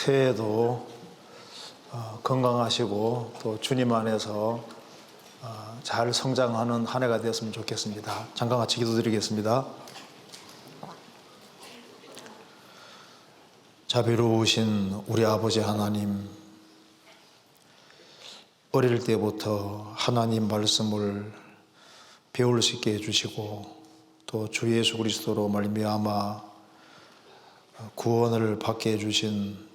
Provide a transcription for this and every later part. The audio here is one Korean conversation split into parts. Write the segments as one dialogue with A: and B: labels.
A: 새해에도 건강하시고 또 주님 안에서 잘 성장하는 한 해가 되었으면 좋겠습니다. 잠깐 같이 기도드리겠습니다. 자비로우신 우리 아버지 하나님, 어릴 때부터 하나님 말씀을 배울 수 있게 해주시고 또 주 예수 그리스도로 말미암아 구원을 받게 해주신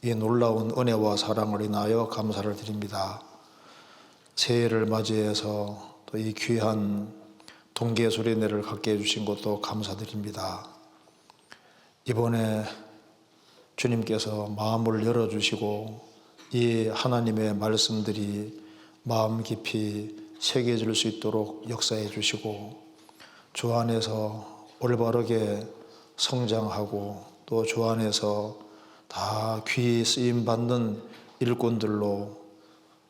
A: 이 놀라운 은혜와 사랑을 인하여 감사를 드립니다. 새해를 맞이해서 또 이 귀한 동계수련회를 갖게 해주신 것도 감사드립니다. 이번에 주님께서 마음을 열어주시고 이 하나님의 말씀들이 마음 깊이 새겨질 수 있도록 역사해 주시고 주 안에서 올바르게 성장하고 또 주 안에서 다 귀히 쓰임받는 일꾼들로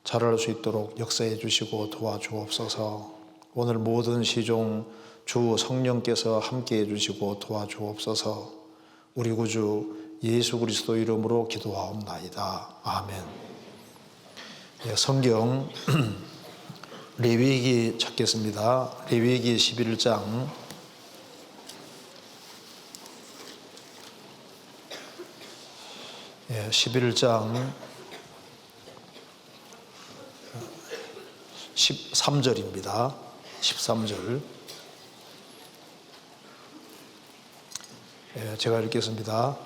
A: 자랄 수 있도록 역사해 주시고 도와주옵소서. 오늘 모든 시종 주 성령께서 함께해 주시고 도와주옵소서. 우리 구주 예수 그리스도 이름으로 기도하옵나이다. 아멘. 성경 레위기 찾겠습니다. 레위기 11장 11장 13절입니다. 13절. 제가 읽겠습니다.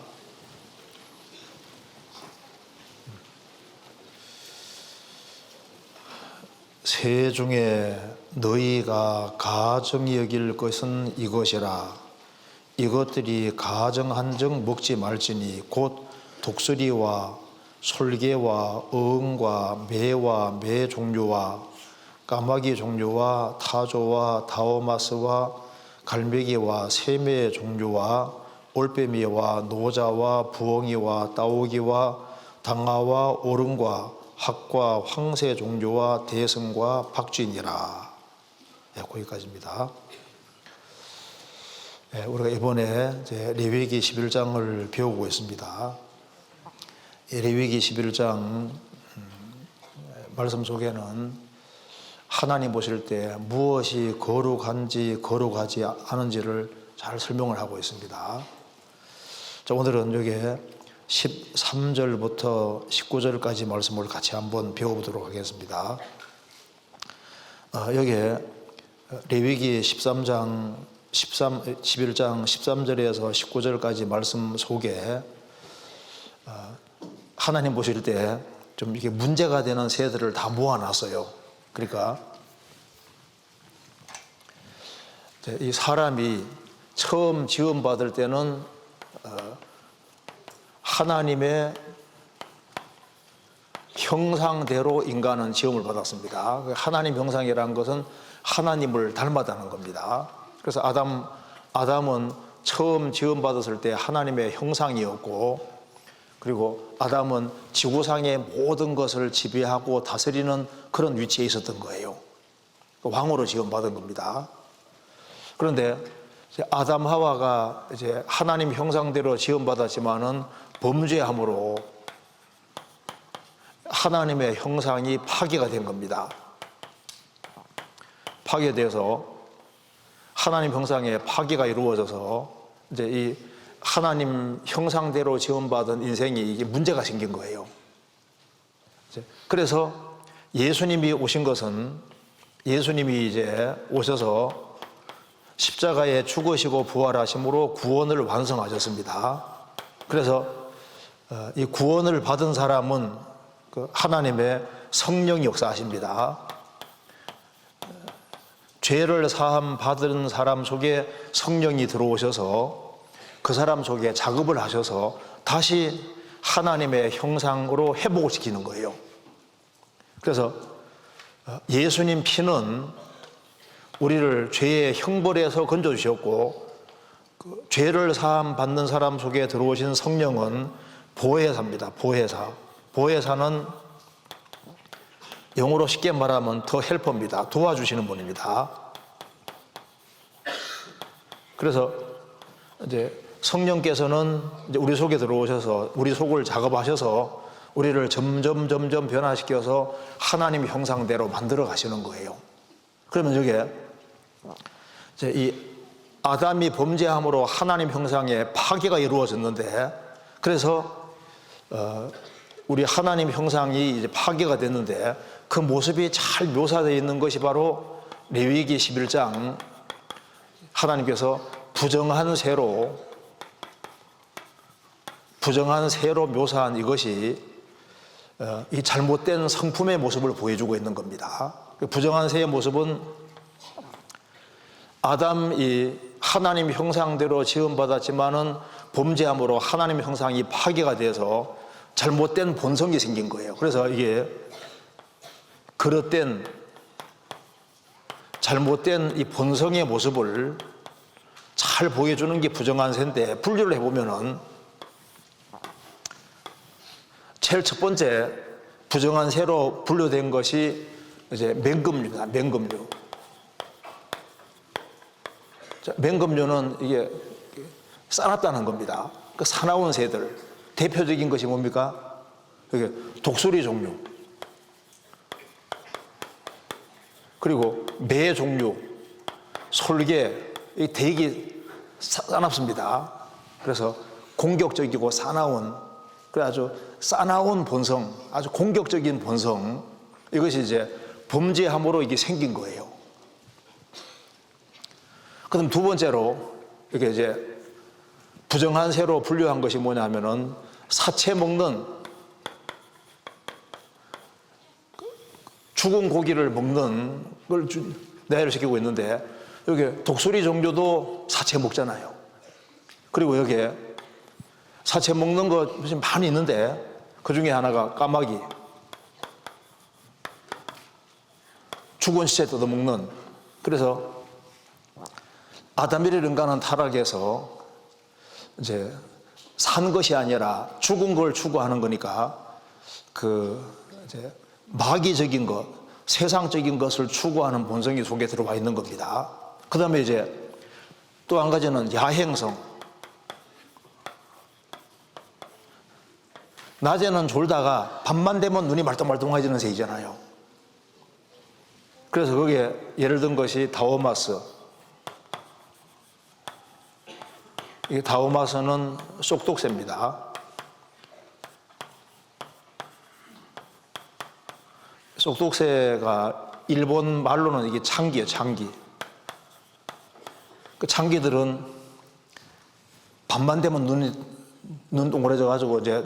A: 새 중에 너희가 가증히 여길 것은 이것이라. 이것들이 가증한즉 먹지 말지니 곧 독수리와 솔개와 어흥과 매와 매 종류와 까마귀 종류와 타조와 다오마스와 갈매기와 새매 종류와 올빼미와 노자와 부엉이와 따오기와 당아와 오름과 학과 황새 종류와 대승과 박쥐니라. 거기까지입니다. 우리가 이번에 레위기 11장을 배우고 있습니다. 레위기 11장 말씀 속에는 하나님 보실 때 무엇이 거룩한지 거룩하지 않은지를 잘 설명을 하고 있습니다. 자, 오늘은 여기 13절부터 19절까지 말씀을 같이 한번 배워보도록 하겠습니다. 여기 레위기 11장 13절에서 19절까지 말씀 속에 하나님 보실 때 좀 이렇게 문제가 되는 새들을 다 모아놨어요. 그러니까 이 사람이 처음 지음받을 때는 하나님의 형상대로 인간은 지음을 받았습니다. 하나님 형상이라는 것은 하나님을 닮았다는 겁니다. 그래서 아담은 처음 지음받았을 때 하나님의 형상이었고, 그리고 아담은 지구상의 모든 것을 지배하고 다스리는 그런 위치에 있었던 거예요. 왕으로 지음받은 겁니다. 그런데 아담 하와가 이제 하나님 형상대로 지음받았지만은 범죄함으로 하나님의 형상이 파괴가 된 겁니다. 파괴돼서 하나님 형상의 파괴가 이루어져서 이제 이 하나님 형상대로 지음받은 인생이 이게 문제가 생긴 거예요. 그래서 예수님이 오신 것은 예수님이 이제 오셔서 십자가에 죽으시고 부활하심으로 구원을 완성하셨습니다. 그래서 이 구원을 받은 사람은 그 하나님의 성령이 역사하십니다. 죄를 사함 받은 사람 속에 성령이 들어오셔서 그 사람 속에 작업을 하셔서 다시 하나님의 형상으로 회복을 시키는 거예요. 그래서 예수님 피는 우리를 죄의 형벌에서 건져주셨고, 그 죄를 사함 받는 사람 속에 들어오신 성령은 보혜사입니다. 보혜사는 영어로 쉽게 말하면 더 헬퍼입니다. 도와주시는 분입니다. 그래서 이제 성령께서는 이제 우리 속에 들어오셔서 우리 속을 작업하셔서 우리를 점점 변화시켜서 하나님 형상대로 만들어 가시는 거예요. 그러면 저게 이제 이 아담이 범죄함으로 하나님 형상의 파괴가 이루어졌는데, 그래서 우리 하나님 형상이 이제 파괴가 됐는데 그 모습이 잘 묘사되어 있는 것이 바로 레위기 11장, 하나님께서 부정한 새로 묘사한 이것이 이 잘못된 성품의 모습을 보여주고 있는 겁니다. 부정한 새의 모습은 아담이 하나님 형상대로 지음받았지만은 범죄함으로 하나님 형상이 파괴가 돼서 잘못된 본성이 생긴 거예요. 그래서 이게 그릇된 잘못된 이 본성의 모습을 잘 보여주는 게 부정한 새인데, 분류를 해보면은 제일 첫 번째 부정한 새로 분류된 것이 이제 맹금류입니다. 맹금류. 맹금류는 이게 싸납다는 겁니다. 그 사나운 새들 대표적인 것이 뭡니까? 이게 독수리 종류, 그리고 매 종류, 솔개, 이 되게 싸납습니다. 그래서 공격적이고 사나운, 그래 아주 싸나운 본성, 아주 공격적인 본성, 이것이 이제 범죄함으로 이게 생긴 거예요. 그럼 두 번째로 이렇게 이제 부정한 새로 분류한 것이 뭐냐면은 사체 먹는, 죽은 고기를 먹는 걸 내를 시키고 있는데, 여기 독수리 종류도 사체 먹잖아요. 그리고 여기에 사체 먹는 것이 많이 있는데 그 중에 하나가 까마귀, 죽은 시체 뜯어먹는. 그래서 아담이를 인간은 타락해서 이제 산 것이 아니라 죽은 걸 추구하는 거니까 그 이제 마귀적인 것, 세상적인 것을 추구하는 본성이 속에 들어와 있는 겁니다. 그 다음에 이제 또 한 가지는 야행성. 낮에는 졸다가 밤만 되면 눈이 말똥말똥해지는 새이잖아요. 그래서 거기에 예를 든 것이 다오마스. 이 다오마스는 쏙독새입니다. 쏙독새가 일본 말로는 이게 창기예요, 창기. 그 창기들은 밤만 되면 눈 동그래져 가지고 이제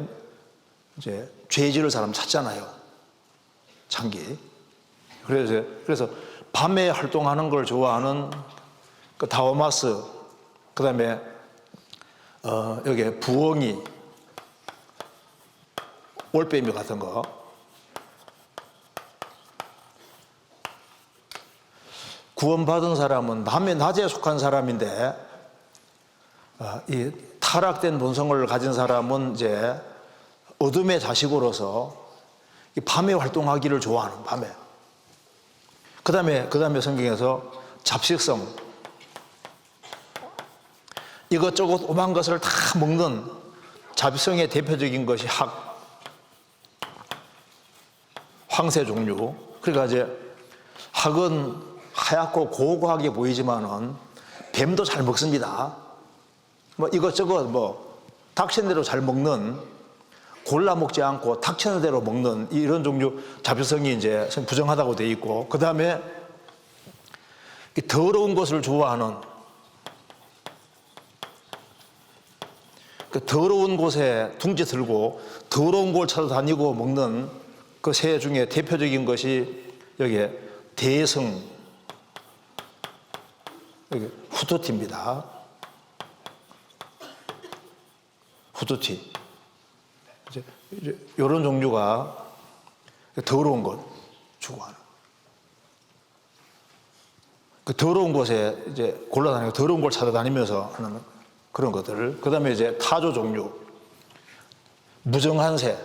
A: 죄 지을 사람 찾잖아요. 창기. 그래서 밤에 활동하는 걸 좋아하는 그 다오마스, 그 다음에 여기에 부엉이, 올빼미 같은 거. 구원받은 사람은 낮에 속한 사람인데, 이 타락된 본성을 가진 사람은 이제 어둠의 자식으로서 밤에 활동하기를 좋아하는, 밤에. 그 다음에 성경에서 잡식성, 이것저것 오만 것을 다 먹는 잡식성의 대표적인 것이 황새 종류. 그러니까 이제 학은 하얗고 고고하게 보이지만은 뱀도 잘 먹습니다. 뭐 이것저것 닥친 대로 잘 먹는, 골라 먹지 않고 닥치는 대로 먹는 이런 종류 잡식성이 이제 부정하다고 돼 있고, 그 다음에 더러운 것을 좋아하는, 그 더러운 곳에 둥지 들고 더러운 곳을 찾아다니고 먹는 그 새 중에 대표적인 것이 여기에 대성, 여기 후토티입니다. 후토티. 이제 이런 종류가 더러운 것 추구하는. 그 더러운 곳에 이제 골라다니고 더러운 걸 찾아다니면서 하는 그런 것들. 그 다음에 이제 타조 종류. 무정한 새.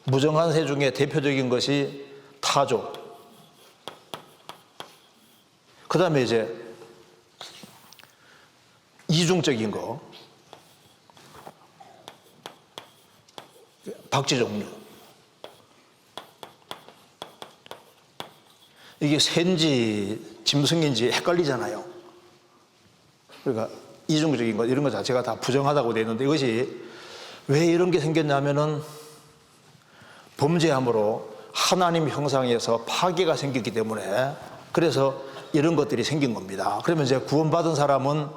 A: 무정한 새 중에 대표적인 것이 타조. 그 다음에 이제 이중적인 거, 박쥐 종류. 이게 새인지 짐승인지 헷갈리잖아요. 그러니까 이중적인 것, 이런 것 자체가 다 부정하다고 되어 있는데, 이것이 왜 이런 게 생겼냐면은 범죄함으로 하나님 형상에서 파괴가 생겼기 때문에, 그래서 이런 것들이 생긴 겁니다. 그러면 이제 구원받은 사람은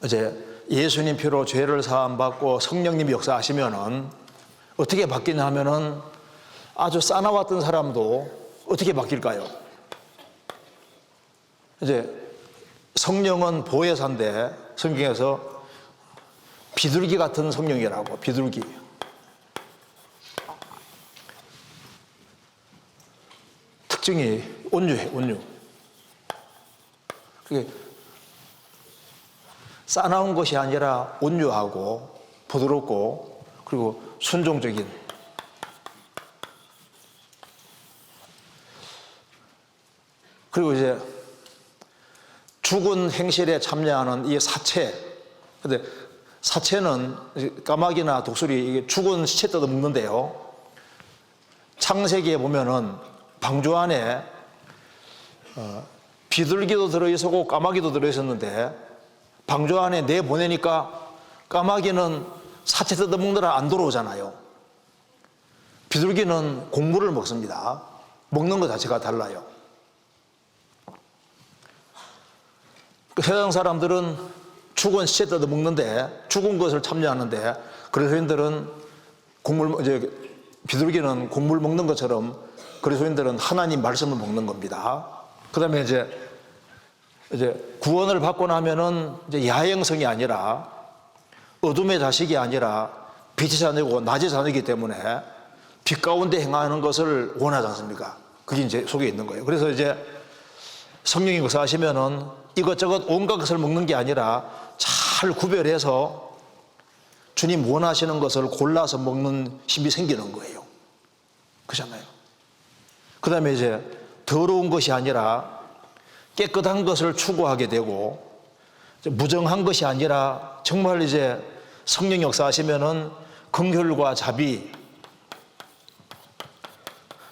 A: 이제 예수님 피로 죄를 사함받고 성령님이 역사하시면은 어떻게 바뀌냐 하면은, 아주 싸나웠던 사람도 어떻게 바뀔까요? 이제 성령은 보혜사인데 성경에서 비둘기 같은 성령이라고, 비둘기. 특징이 온유해, 온유. 그게 싸나운 것이 아니라 온유하고 부드럽고 그리고 순종적인. 그리고 이제 죽은 행실에 참여하는 이 사체. 근데 사체는 까마귀나 독수리, 이게 죽은 시체 뜯어 먹는데요. 창세기에 보면은 방주 안에 비둘기도 들어있었고 까마귀도 들어있었는데, 방주 안에 내보내니까 까마귀는 사체 뜯어 먹느라 안 돌아오잖아요. 비둘기는 곡물을 먹습니다. 먹는 것 자체가 달라요. 세상 사람들은 죽은 시체 뜯어 먹는데, 죽은 것을 참여하는데, 그리스도인들은 비둘기는 곡물 먹는 것처럼 그리스도인들은 하나님 말씀을 먹는 겁니다. 그 다음에 이제 구원을 받고 나면은 이제 야행성이 아니라, 어둠의 자식이 아니라 빛의 자녀고 낮의 자녀이기 때문에 빛 가운데 행하는 것을 원하지 않습니까? 그게 이제 속에 있는 거예요. 그래서 이제 성령이 역사하시면은 이것저것 온갖 것을 먹는 게 아니라 잘 구별해서 주님 원하시는 것을 골라서 먹는 힘이 생기는 거예요. 그렇잖아요. 그 다음에 이제 더러운 것이 아니라 깨끗한 것을 추구하게 되고, 무정한 것이 아니라 정말 이제 성령 역사하시면은 긍휼과 자비,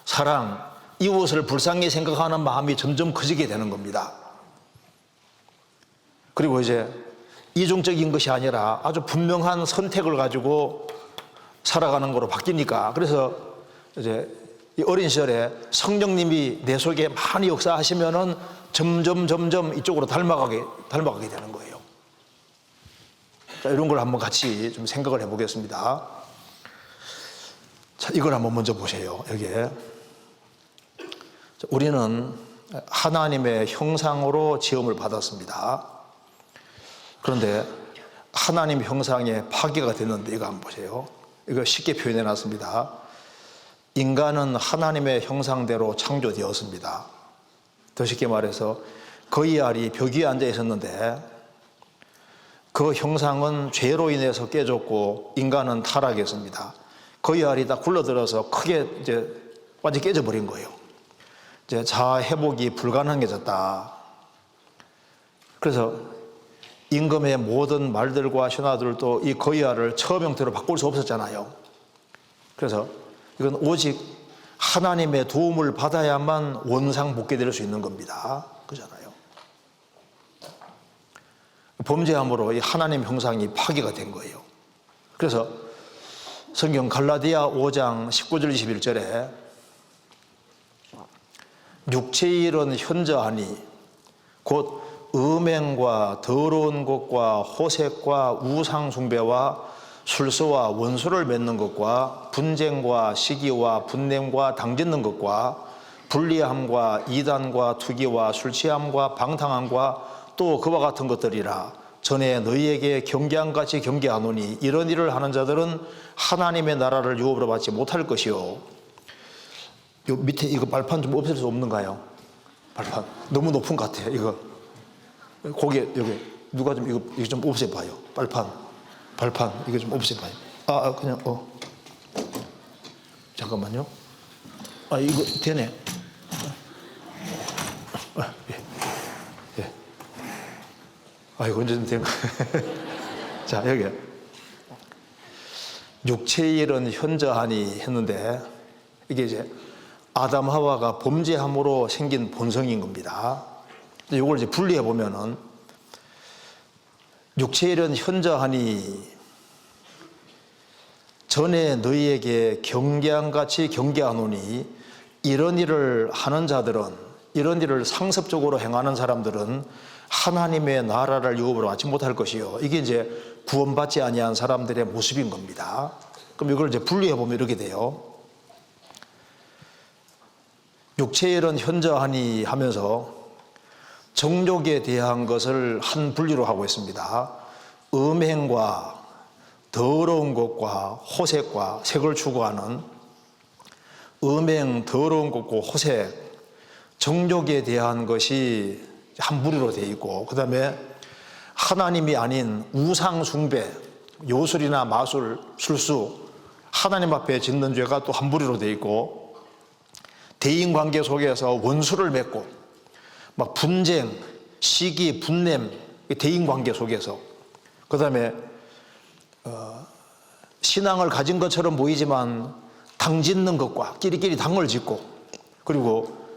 A: 사랑, 이웃을 불쌍히 생각하는 마음이 점점 커지게 되는 겁니다. 그리고 이제 이중적인 것이 아니라 아주 분명한 선택을 가지고 살아가는 거로 바뀌니까, 그래서 이제 이 어린 시절에 성령님이 내 속에 많이 역사하시면은 점점 이쪽으로 닮아가게 되는 거예요. 자, 이런 걸 한번 같이 좀 생각을 해보겠습니다. 자, 이걸 한번 먼저 보세요. 여기에. 우리는 하나님의 형상으로 지음을 받았습니다. 그런데 하나님 형상에 파괴가 됐는데, 이거 한번 보세요. 이거 쉽게 표현해 놨습니다. 인간은 하나님의 형상대로 창조되었습니다. 더 쉽게 말해서 거의 알이 벽 위에 앉아 있었는데 그 형상은 죄로 인해서 깨졌고 인간은 타락했습니다. 거의 알이 다 굴러들어서 크게 이제 완전히 깨져버린 거예요. 이제 자아 회복이 불가능해졌다. 그래서 임금의 모든 말들과 신하들도 이 거의 알을 처음 형태로 바꿀 수 없었잖아요. 그래서 이건 오직 하나님의 도움을 받아야만 원상복귀될 수 있는 겁니다. 그렇잖아요. 범죄함으로 이 하나님 형상이 파괴가 된 거예요. 그래서 성경 갈라디아 5장 19절 21절에 육체의 일은 현저하니 곧 음행과 더러운 것과 호색과 우상 숭배와 술수와 원수를 맺는 것과 분쟁과 시기와 분냄과 당짓는 것과 불리함과 이단과 투기와 술취함과 방탕함과 또 그와 같은 것들이라. 전에 너희에게 경계함같이 경계하노니 이런 일을 하는 자들은 하나님의 나라를 유업으로 받지 못할 것이요. 요 밑에 이거 발판 좀 없앨 수 없는가요? 발판 너무 높은 것 같아요. 이거 고개 여기 누가 좀 이거 좀 없애봐요. 발판 이거 좀 없애봐요. 그냥 잠깐만요. 이거 되네. 예. 아이고, 언제 된 거. 자, 여기. 육체의 일은 현저하니 했는데, 이게 이제 아담 하와가 범죄함으로 생긴 본성인 겁니다. 이걸 이제 분리해 보면은, 육체의 일은 현저하니, 전에 너희에게 경계함같이 경계하노니, 이런 일을 하는 자들은, 이런 일을 상습적으로 행하는 사람들은 하나님의 나라를 유업으로 받지 못할 것이요. 이게 이제 구원받지 아니한 사람들의 모습인 겁니다. 그럼 이걸 이제 분리해 보면 이렇게 돼요. 육체의 일은 현저하니 하면서 정욕에 대한 것을 한 분류로 하고 있습니다. 음행과 더러운 것과 호색과 색을 추구하는 음행, 더러운 것과 호색, 정욕에 대한 것이 한 부류로 되어 있고, 그 다음에 하나님이 아닌 우상 숭배, 요술이나 마술, 술수, 하나님 앞에 짓는 죄가 또 한 부류로 되어 있고, 대인관계 속에서 원수를 맺고 막 분쟁, 시기, 분냄, 대인관계 속에서, 그 다음에 신앙을 가진 것처럼 보이지만 당 짓는 것과 끼리끼리 당을 짓고, 그리고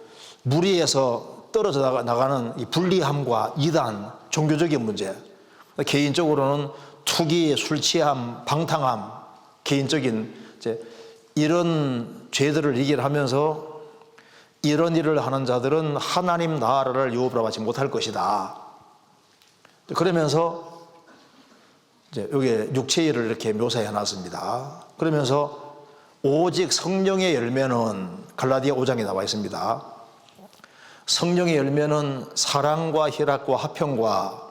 A: 무리에서 떨어져 나가는 이 불리함과 이단, 종교적인 문제, 개인적으로는 투기, 술 취함, 방탕함, 개인적인 이제 이런 죄들을 얘기하면서 이런 일을 하는 자들은 하나님 나라를 유업으로 받지 못할 것이다. 그러면서 이제 여기 육체의 일을 이렇게 묘사해 놨습니다. 그러면서 오직 성령의 열매는 갈라디아 5장에 나와 있습니다. 성령의 열매는 사랑과 희락과 화평과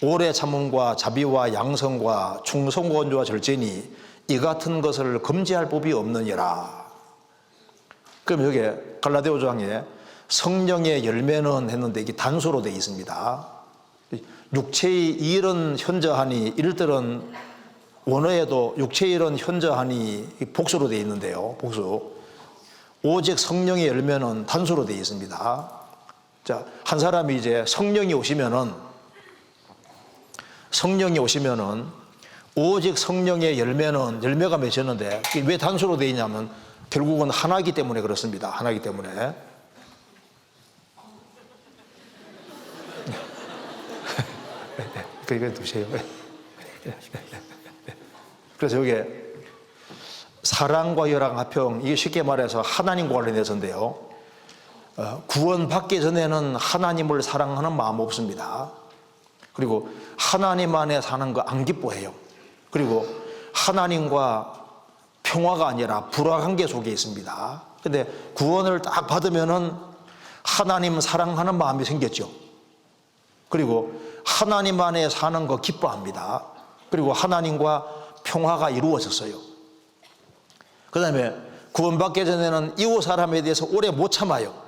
A: 오래 참음과 자비와 양성과 충성과 온유와 절제니 이 같은 것을 금지할 법이 없느니라. 그럼 여기 갈라디아 5장에 성령의 열매는 했는데 이게 단수로 되어 있습니다. 육체의 일은 현저하니, 이럴 때는 원어에도 육체의 일은 현저하니 복수로 되어 있는데요. 복수. 오직 성령의 열매는 단수로 되어 있습니다. 자, 한 사람이 이제 성령이 오시면은 오직 성령의 열매는 열매가 맺혔는데 왜 단수로 되어 있냐면 결국은 하나이기 때문에 그렇습니다. 하나이기 때문에. 그러니까 두세요. 그래서 여기 사랑과 희락, 화평, 이게 쉽게 말해서 하나님과 관련해서인데요. 구원받기 전에는 하나님을 사랑하는 마음 없습니다. 그리고 하나님 안에 사는 거 안 기뻐해요. 그리고 하나님과 평화가 아니라 불화관계 속에 있습니다. 근데 구원을 딱 받으면은 하나님 사랑하는 마음이 생겼죠. 그리고 하나님 안에 사는 거 기뻐합니다. 그리고 하나님과 평화가 이루어졌어요. 그 다음에 구원받기 전에는 이웃 사람에 대해서 오래 못 참아요.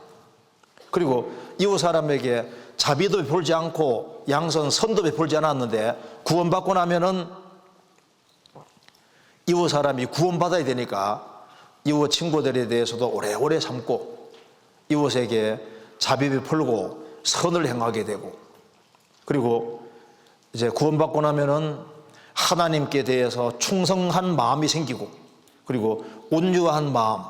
A: 그리고 이웃 사람에게 자비도 베풀지 않고 양선, 선도 베풀지 않았는데 구원받고 나면은 이웃 사람이 구원받아야 되니까 이웃 친구들에 대해서도 오래오래 참고 이웃에게 자비 베풀고 선을 행하게 되고, 그리고 이제 구원받고 나면은 하나님께 대해서 충성한 마음이 생기고, 그리고 온유한 마음,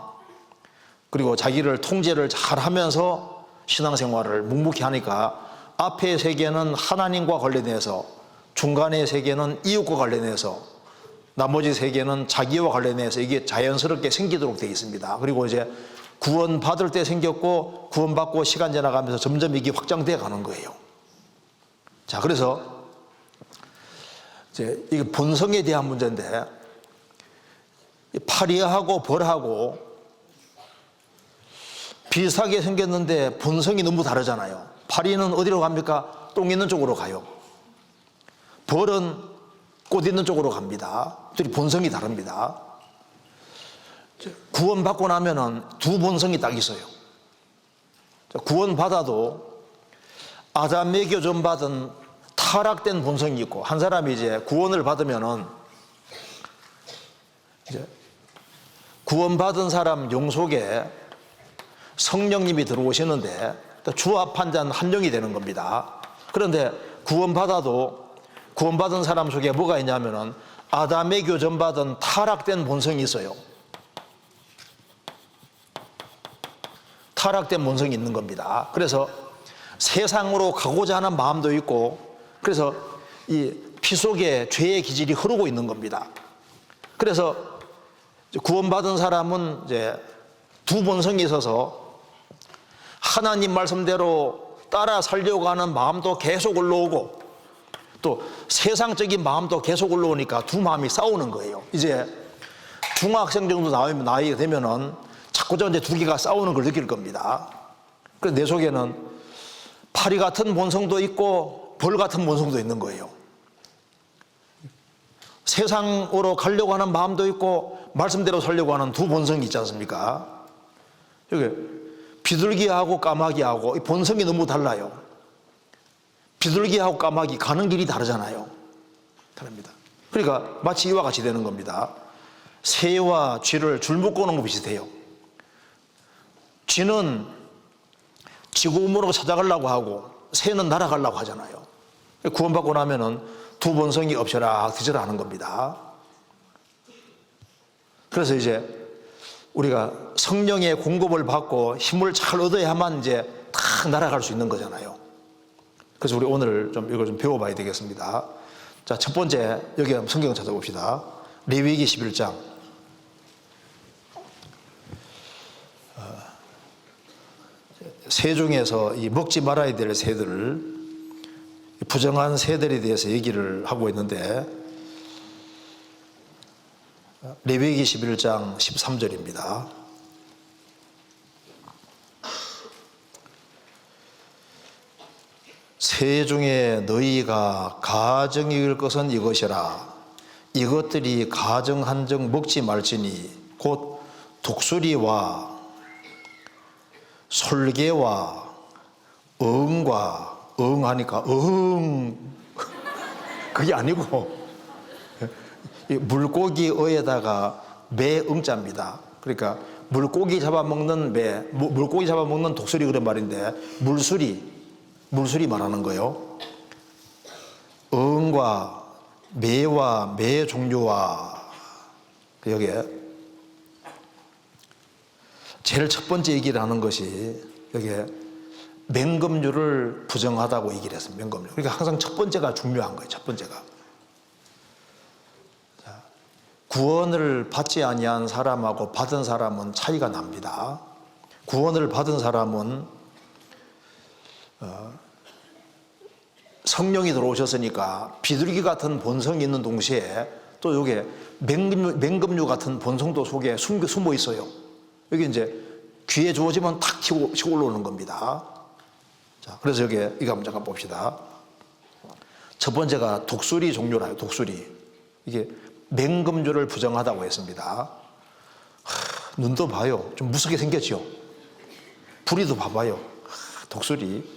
A: 그리고 자기를 통제를 잘 하면서 신앙생활을 묵묵히 하니까 앞의 세계는 하나님과 관련해서, 중간의 세계는 이웃과 관련해서, 나머지 세계는 자기와 관련해서 이게 자연스럽게 생기도록 되어 있습니다. 그리고 이제 구원받을 때 생겼고 구원받고 시간 지나가면서 점점 이게 확장되어 가는 거예요. 자, 그래서 이제 이게 본성에 대한 문제인데, 파리하고 벌하고 비슷하게 생겼는데 본성이 너무 다르잖아요. 파리는 어디로 갑니까? 똥 있는 쪽으로 가요. 벌은 꽃 있는 쪽으로 갑니다. 둘이 본성이 다릅니다. 구원받고 나면은 두 본성이 딱 있어요. 구원받아도 아담에게 좀 받은 타락된 본성이 있고, 한 사람이 이제 구원을 받으면은 이제 구원받은 사람 영 속에 성령님이 들어오시는데 주합한 자는 한 영이 되는 겁니다. 그런데 구원받은 사람 속에 뭐가 있냐면은 아담의 교전받은 타락된 본성이 있어요. 타락된 본성이 있는 겁니다. 그래서 세상으로 가고자 하는 마음도 있고, 그래서 이 피 속에 죄의 기질이 흐르고 있는 겁니다. 그래서 구원받은 사람은 이제 두 본성이 있어서 하나님 말씀대로 따라 살려고 하는 마음도 계속 올라오고, 또 세상적인 마음도 계속 올라오니까 두 마음이 싸우는 거예요. 이제 중학생 정도 나이가 되면은 자꾸 이제 두 개가 싸우는 걸 느낄 겁니다. 그래서 내 속에는 파리 같은 본성도 있고 벌 같은 본성도 있는 거예요. 세상으로 가려고 하는 마음도 있고 말씀대로 살려고 하는 두 본성이 있지 않습니까? 여기 비둘기하고 까마귀하고 이 본성이 너무 달라요. 비둘기하고 까마귀 가는 길이 다르잖아요. 다릅니다. 그러니까 마치 이와 같이 되는 겁니다. 새와 쥐를 줄 묶어 놓은 거 비슷해요. 쥐는 지구음으로 찾아가려고 하고 새는 날아가려고 하잖아요. 구원받고 나면은 두 본성이 없어라 뒤져라 하는 겁니다. 그래서 이제 우리가 성령의 공급을 받고 힘을 잘 얻어야만 이제 탁 날아갈 수 있는 거잖아요. 그래서 우리 오늘 좀 이걸 좀 배워봐야 되겠습니다. 자, 첫 번째 여기 성경 찾아봅시다. 레위기 11장. 새 중에서 이 먹지 말아야 될 새들, 부정한 새들에 대해서 얘기를 하고 있는데, 레위기 11장 13절입니다. 새 중에 너희가 가정이 일 것은 이것이라. 이것들이 가정 한정 먹지 말지니 곧 독수리와 솔개와 어흥과, 어흥하니까 그게 아니고 물고기 어에다가 매 응자입니다. 그러니까 물고기 잡아먹는 매, 물고기 잡아먹는 독수리 그런 말인데 물수리 말하는 거예요. 어흥과 매와 매 종류와, 여기에 제일 첫 번째 얘기를 하는 것이 여기에 맹금류를 부정하다고 얘기를 했습니다. 맹금류. 그러니까 항상 첫 번째가 중요한 거예요. 첫 번째가. 자, 구원을 받지 아니한 사람하고 받은 사람은 차이가 납니다. 구원을 받은 사람은 성령이 들어오셨으니까 비둘기 같은 본성이 있는 동시에 또 여기에 맹금류 같은 본성도 속에 숨어 있어요. 여기 이제 귀에 주어지면 탁 치고 올라오는 겁니다. 자, 그래서 여기에 이거 한번 잠깐 봅시다. 첫 번째가 독수리 종류라요. 독수리. 이게 맹금류를 부정하다고 했습니다. 눈도 봐요. 좀 무섭게 생겼죠. 부리도 봐봐요. 독수리.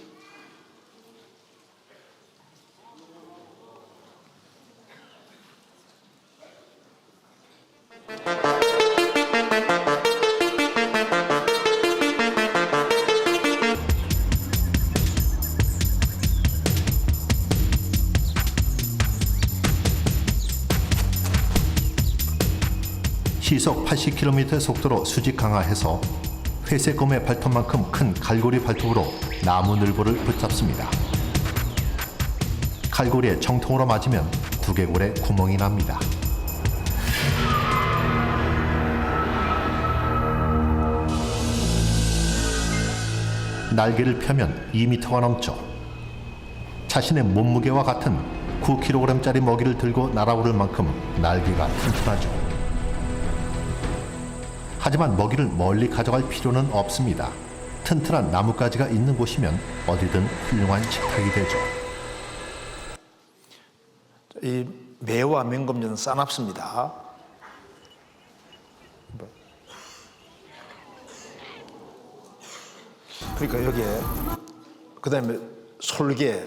B: 시속 80km의 속도로 수직 강화해서 회색검의 발톱만큼 큰 갈고리 발톱으로 나무 늘보를 붙잡습니다. 갈고리에 정통으로 맞으면 두개골에 구멍이 납니다. 날개를 펴면 2m가 넘죠. 자신의 몸무게와 같은 9kg짜리 먹이를 들고 날아오를 만큼 날개가 튼튼하죠. 하지만 먹이를 멀리 가져갈 필요는 없습니다. 튼튼한 나뭇가지가 있는 곳이면 어디든 훌륭한 식탁이 되죠.
A: 이 매와 맹금류는 싸납습니다. 그러니까 여기에 그 다음에 솔개,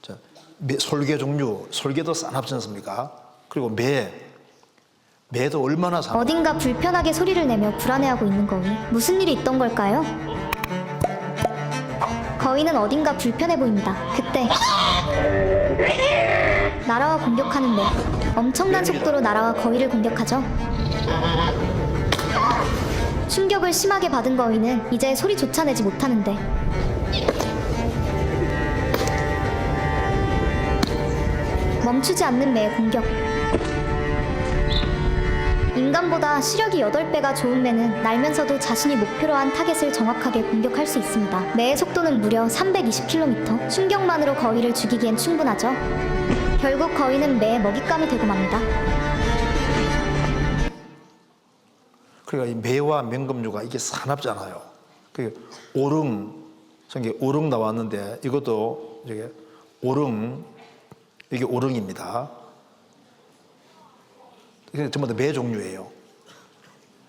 A: 자, 솔개 종류, 솔개도 싸납지 않습니까? 그리고 매도 얼마나 싸납.
C: 어딘가 불편하게 소리를 내며 불안해하고 있는 거니 무슨 일이 있던 걸까요? 거인은 어딘가 불편해 보입니다. 그때 날아와 공격하는 매. 엄청난 속도로 날아와 거인을 공격하죠. 충격을 심하게 받은 거인은 이제 소리조차 내지 못하는데 멈추지 않는 매의 공격. 인간보다 시력이 8배가 좋은 매는 날면서도 자신이 목표로 한 타겟을 정확하게 공격할 수 있습니다. 매의 속도는 무려 320km. 충격만으로 거인을 죽이기엔 충분하죠. 결국 거인은 매의 먹잇감이 되고 맙니다.
A: 그러니까 이 매와 맹금류가 이게 사납잖아요. 그 오릉, 저기 오릉 나왔는데 이것도 이게 오릉, 이게 오릉입니다. 이게 전부 다 매 종류예요.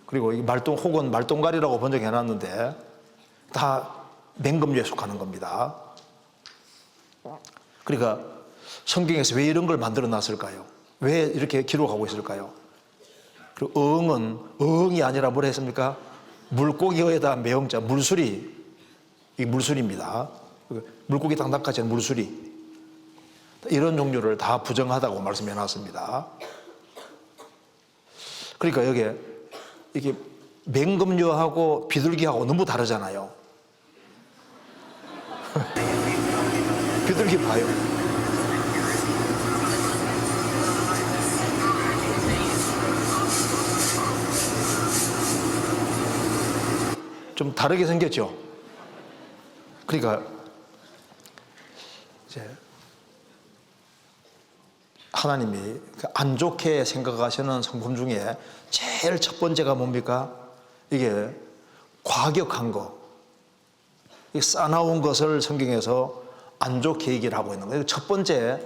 A: 그리고 이 말똥 혹은 말똥가리라고 번역해놨는데 다 맹금류에 속하는 겁니다. 그러니까 성경에서 왜 이런 걸 만들어 놨을까요? 왜 이렇게 기록하고 있을까요? 그리고 어흥은 어흥이 아니라 뭐라 했습니까? 물고기어에다 매형자 물수리, 이 물수리입니다. 물고기 딱 낚아채는 물수리. 이런 종류를 다 부정하다고 말씀해 놨습니다. 그러니까 여기에 이게 맹금류하고 비둘기하고 너무 다르잖아요. 비둘기 봐요. 좀 다르게 생겼죠. 그러니까 이제 하나님이 안 좋게 생각하시는 성품 중에 제일 첫 번째가 뭡니까? 이게 과격한 거, 싸나운 것을 성경에서 안 좋게 얘기를 하고 있는 거예요. 첫 번째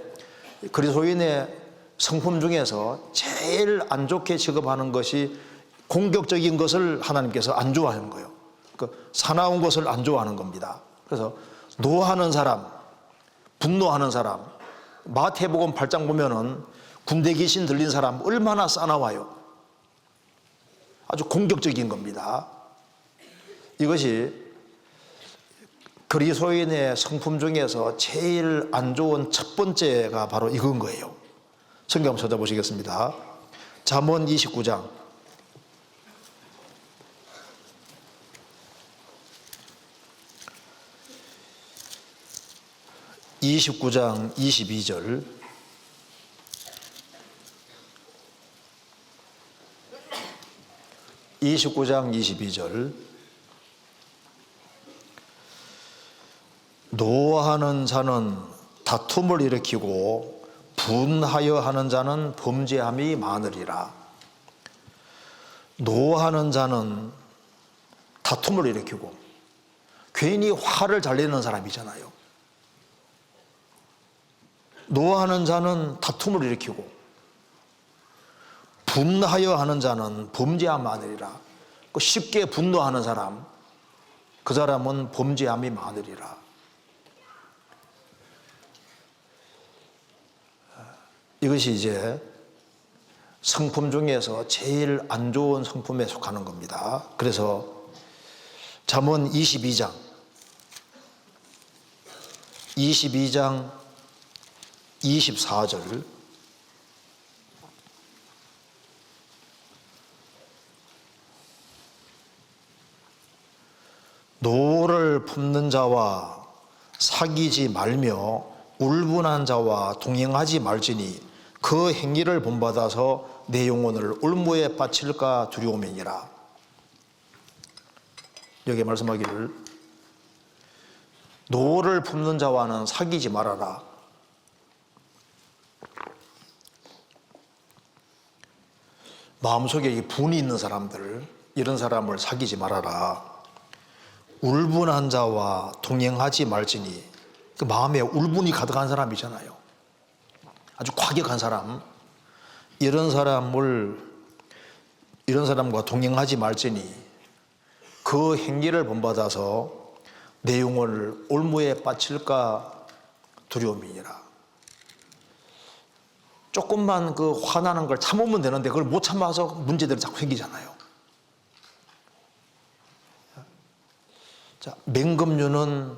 A: 그리스도인의 성품 중에서 제일 안 좋게 취급하는 것이 공격적인 것을 하나님께서 안 좋아하는 거예요. 그 사나운 것을 안 좋아하는 겁니다. 그래서 노하는 사람, 분노하는 사람, 마태복음 8장 보면은 군대 귀신 들린 사람 얼마나 싸나워요. 아주 공격적인 겁니다. 이것이 그리스도인의 성품 중에서 제일 안 좋은 첫 번째가 바로 이건 거예요. 성경 한번 찾아보시겠습니다. 잠언 29장 22절 노하는 자는 다툼을 일으키고 분하여 하는 자는 범죄함이 많으리라. 노하는 자는 다툼을 일으키고 괜히 화를 잘 내는 사람이잖아요. 노하는 자는 다툼을 일으키고 분하여 하는 자는 범죄함 많으리라. 쉽게 분노하는 사람, 그 사람은 범죄함이 많으리라. 이것이 이제 성품 중에서 제일 안 좋은 성품에 속하는 겁니다. 그래서 잠언 22장 24절 노를 품는 자와 사귀지 말며 울분한 자와 동행하지 말지니 그 행위를 본받아서 내 영혼을 올무에 바칠까 두려움이니라. 여기 말씀하기를 노를 품는 자와는 사귀지 말아라. 마음속에 분이 있는 사람들, 이런 사람을 사귀지 말아라. 울분한 자와 동행하지 말지니, 그 마음에 울분이 가득한 사람이잖아요. 아주 과격한 사람, 이런 사람과 동행하지 말지니 그 행위를 본받아서 내 영혼을 올무에 바칠까 두려움이니라. 조금만 그 화나는 걸 참으면 되는데 그걸 못 참아서 문제들이 자꾸 생기잖아요. 자, 맹금류는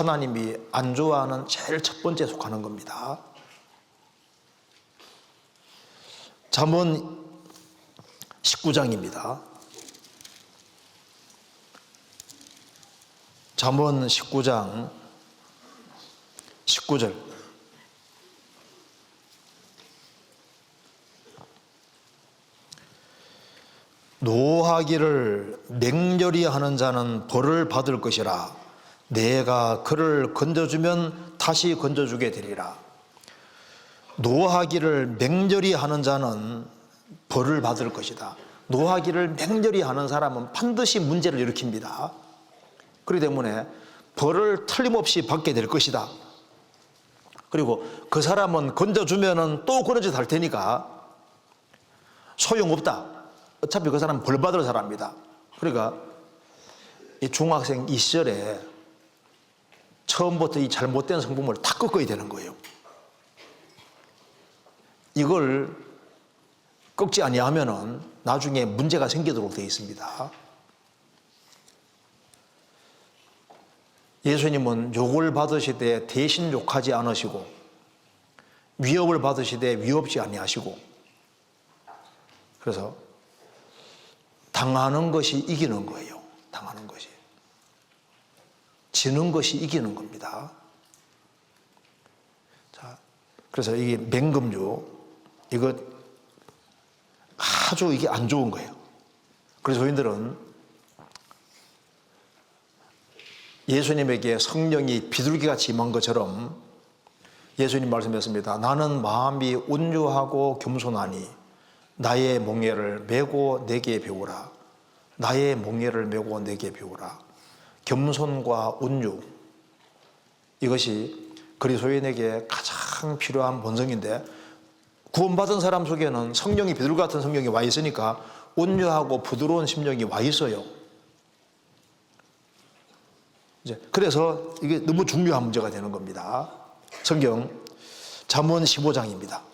A: 하나님이 안 좋아하는 제일 첫 번째 속하는 겁니다. 잠언 19장입니다. 잠언 19장 19절. 노하기를 맹렬히 하는 자는 벌을 받을 것이라. 내가 그를 건져주면 다시 건져주게 되리라. 노하기를 맹렬히 하는 자는 벌을 받을 것이다. 노하기를 맹렬히 하는 사람은 반드시 문제를 일으킵니다. 그렇기 때문에 벌을 틀림없이 받게 될 것이다. 그리고 그 사람은 건져주면은 또 그런 짓 할 테니까 소용없다. 어차피 그 사람은 벌 받을 사람이다. 그러니까 이 중학생 이 시절에 처음부터 이 잘못된 성품을 다 꺾어야 되는 거예요. 이걸 꺾지 아니하면은 나중에 문제가 생기도록 되어 있습니다. 예수님은 욕을 받으시되 대신 욕하지 않으시고 위협을 받으시되 위협지 아니하시고, 그래서 당하는 것이 이기는 거예요. 당하는 것이. 지는 것이 이기는 겁니다. 자, 그래서 이게 맹금주, 이거 아주 이게 안 좋은 거예요. 그래서 저희들은 예수님에게 성령이 비둘기같이 임한 것처럼 예수님 말씀했습니다. 나는 마음이 온유하고 겸손하니 나의 몽예를 메고 내게 배우라. 나의 몽예를 메고 내게 배우라. 겸손과 온유, 이것이 그리스도인에게 가장 필요한 본성인데, 구원받은 사람 속에는 성령이 비둘기 같은 성령이 와 있으니까 온유하고 부드러운 심령이 와 있어요. 그래서 이게 너무 중요한 문제가 되는 겁니다. 성경 잠언 15장입니다.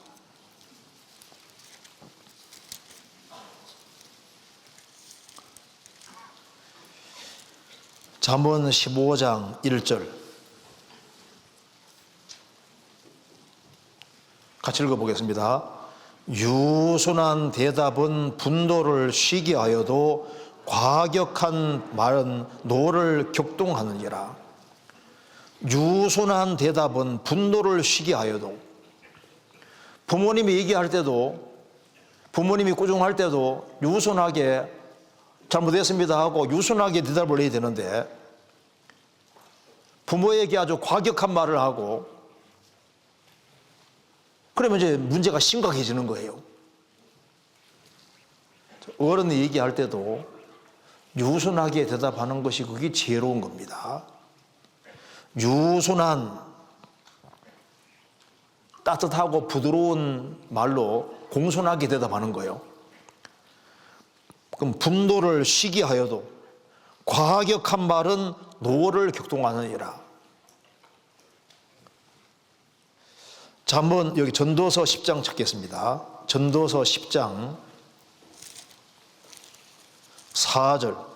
A: 잠언 15장 1절 같이 읽어보겠습니다. 유순한 대답은 분노를 쉬게 하여도 과격한 말은 노를 격동하느니라. 유순한 대답은 분노를 쉬게 하여도, 부모님이 얘기할 때도, 부모님이 꾸중할 때도 유순하게 잘못했습니다 하고 유순하게 대답을 해야 되는데, 부모에게 아주 과격한 말을 하고 그러면 이제 문제가 심각해지는 거예요. 어른이 얘기할 때도 유순하게 대답하는 것이 그게 지혜로운 겁니다. 유순한 따뜻하고 부드러운 말로 공손하게 대답하는 거예요. 그럼 분노를 쉬게 하여도 과격한 말은 노를 격동하느니라. 자, 한번 여기 전도서 10장 찾겠습니다. 전도서 10장 4절.